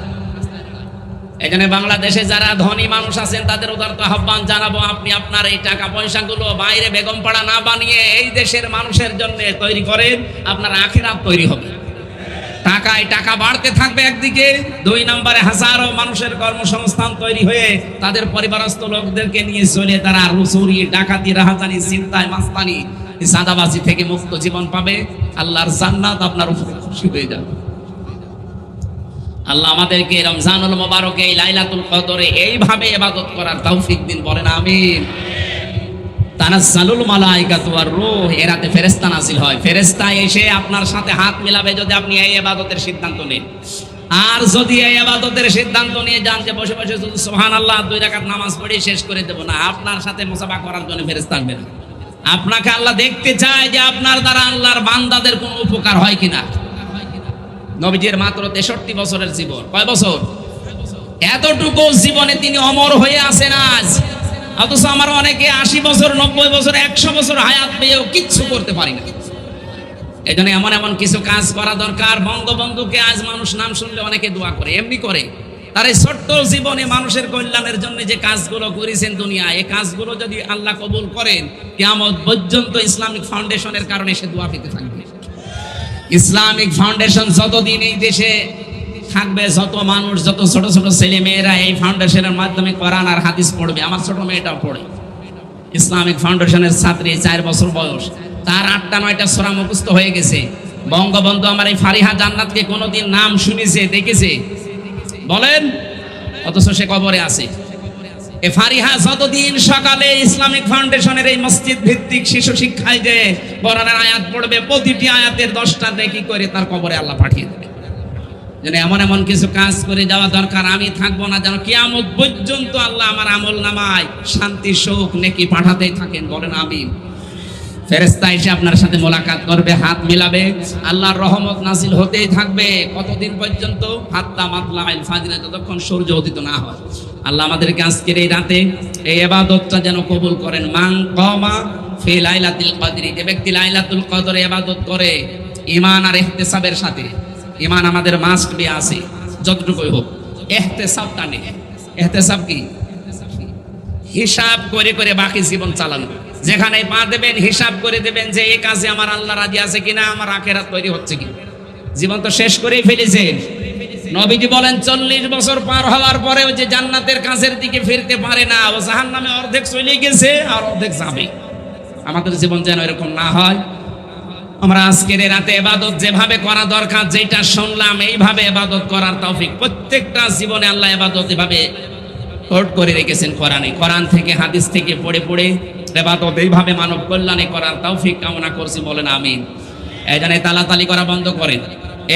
এখানে বাংলাদেশে যারা ধনী মানুষ আছেন তাদের উদারত আহ্বান জানাবো, আপনি আপনার এই টাকা পয়সাগুলো বাইরে বেগম পাড়া না বানিয়ে এই দেশের মানুষের জন্য তৈরি করেন, আপনার আখিরাত তৈরি হবে। টাকায় টাকা বাড়তে থাকবে একদিকে, 2 নম্বরে হাজারো মানুষের কর্মসংস্থান তৈরি হয়ে তাদের পরিবারস্থ লোকদেরকে নিয়ে চলে তারা চুরি, ডাকাতি, রাহাজানি, চিন্তায়, মাস্তানি, সাদাবাজি থেকে মুক্ত জীবন পাবে। আল্লাহর জান্নাত আপনার উপরে খুশি হয়ে যাবে। আল্লাহ আমাদেরকে রমজানুল মুবারকে এই লাইলাতুল কদরে এইভাবে ইবাদত করার তৌফিক দিন, বলেন আমিন। তানাজ্জালুল মালাইকাতু ওয়ার রূহ, এ রাতে ফেরেশতা নাযিল হয়। ফেরেশতা এসে আপনার সাথে হাত মিলাবে যদি আপনি এই ইবাদতের সিদ্ধান্ত নেন। আর যদি এই ইবাদতের সিদ্ধান্ত নিয়ে যান যে বসে বসে শুধু সুবহানাল্লাহ 2 রাকাত নামাজ পড়ে শেষ করে দেব, না, আপনার সাথে মুসাফা করার জন্য ফেরেশতা আসবে না। আপনাকে আল্লাহ দেখতে চায় যে আপনার দ্বারা আল্লাহর বান্দাদের কোনো উপকার হয় কিনা। নবীজির মাত্র 63 বছরের জীবন, কয় বছর? এতটুকু জীবনে তিনি অমর হয়ে আছেন আজ। অথচ আমার অনেকে 80 বছর, 90 বছর, 100 বছর হায়াত পেয়েও কিচ্ছু করতে পারি না। এই জন্য এমন এমন কিছু কাজ করা দরকার। বঙ্গবন্ধুকে আজ মানুষ নাম শুনলে অনেকে দোয়া করে, এমনি করে। তার এই ছোট্ট জীবনে মানুষের কল্যাণের জন্য যে কাজগুলো করেছেন দুনিয়া, এই কাজগুলো যদি আল্লাহ কবুল করেন, কিয়ামত পর্যন্ত ইসলামিক ফাউন্ডেশনের কারণে সে দোয়া পেতে থাকবে। ইসলামিক ফাউন্ডেশন যতদিন এই দেশে থাকবে, যত মানুষ, যত ছোট ছোট ছেলে মেয়েরা এই ফাউন্ডেশনের মাধ্যমে কোরআন আর হাদিস পড়বে, আমার ছোট মেয়েটাও পড়ে, ইসলামিক ফাউন্ডেশনের ছাত্রী, 4 বছর বয়স, তার 8টা 9টা সূরা মুখস্থ হয়ে গেছে। বঙ্গবন্ধু আমার এই ফারিহা জান্নাতকে কোনোদিন নাম শুনেছে, দেখেছে? বলেন। অথচ সে কবরে আছে। এ ফারিহা যতদিন সকালে ইসলামিক ফাউন্ডেশনের এই মসজিদ ভিত্তিক শিশু শিক্ষায় যে কোরআনের আয়াত পড়বে, প্রতিটি আয়াতের 10টা নেকি করে তার কবরে আল্লাহ পাঠিয়ে দেবে। যেন এমন এমন কিছু কাজ করে যাওয়া দরকার, আমি থাকবো না যেন কিয়ামত পর্যন্ত আল্লাহ আমার আমল নামায় শান্তি, সুখ, নেকি পাঠাতেই থাকেন, বলেন আমিন। ফেরেশতা এসে আপনার সাথে মোলাকাত করবে, হাত মিলাবে, আল্লাহর রহমত নাজিল হতেই থাকবে। কতদিন পর্যন্ত? হাত্তা মাতলাইল ফাজর, যতক্ষণ সূর্য উদিত না হয়। আল্লাহ আমাদেরকে আজকের এই রাতে এই ইবাদতটা যেন কবুল করেন। মান কামা ফি লাইলাতুল কদরি, যে ব্যক্তি লাইলাতুল কদরে ইবাদত করে ঈমান আর ইহতিসাবের সাথে, ঈমান আমাদের মাস্ট বি আছে যতটুকুই হোক, ইহতিসাবটা নেই। ইহতিসাব কি? হিসাব করে করে বাকি জীবন চালানো। যেখানে পা দেবেন হিসাব করে দেবেন যে এই কাজে আমার আল্লাহ রাজি আছে কিনা, আমার আখিরাত তৈরি হচ্ছে কি। জীবন তো শেষ করেই ফেলেছেন। নবীজি বলেন 40 বছর পার হওয়ার পরেও যে জান্নাতের কাছের দিকে ফিরতে পারে না, ও জাহান্নামে অর্ধেক চলে গেছে আর অর্ধেক যাবে। আমাদের জীবন যেন এরকম না হয়। আমরা আজকের এই রাতে ইবাদত যেভাবে করা দরকার, যেটা শুনলাম এইভাবে ইবাদত করার তৌফিক প্রত্যেকটা জীবনে আল্লাহ ইবাদত এভাবে কোট করে রেখেছেন কোরআনে। কোরআন থেকে, হাদিস থেকে পড়ে পড়ে ইবাদত এইভাবে মানব কল্যাণে করার তৌফিক কামনা করছি, বলেন আমিন। এই জন্য তালাতালি করা বন্ধ করেন,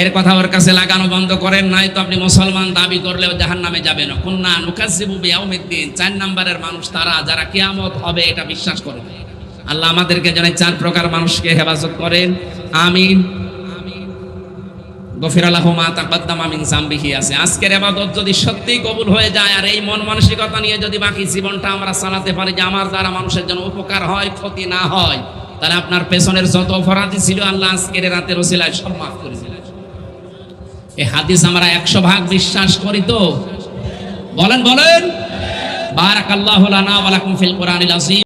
এর কথা ওর কাছে লাগানো বন্ধ করেন, নাই তো আপনি মুসলমান দাবি করলেও জাহান্নামে যাবেন। কুন্না নুকাজ্জিবু বিয়াউমিদ্দিন, 4 নম্বরের মানুষ তারা যারা কিয়ামত হবে এটা বিশ্বাস করে। আল্লাহ আমাদেরকে যেন 4 প্রকার মানুষকে হেফাজত করেন, আমিন। গফির লাহু মা তাকদ্দামা মিন যামবিহি আছে। আজকের ইবাদত যদি সত্যিই কবুল হয়ে যায় আর এই মন মানসিকতা নিয়ে যদি বাকি জীবনটা আমরা চালাতে পারি যে আমার দ্বারা মানুষের জন্য উপকার হয়, ক্ষতি না হয়, তাহলে আপনার পেছনের যত অপরাধী ছিল আল্লাহ আজকের রাতের ওসিলায় সব মাফ করে দিলেন। এই হাদিস আমরা 100% বিশ্বাস করি তো? বলেন বলেন। বারাকাল্লাহু লানা ওয়া লাকুম ফিল কোরআনিল আযীম।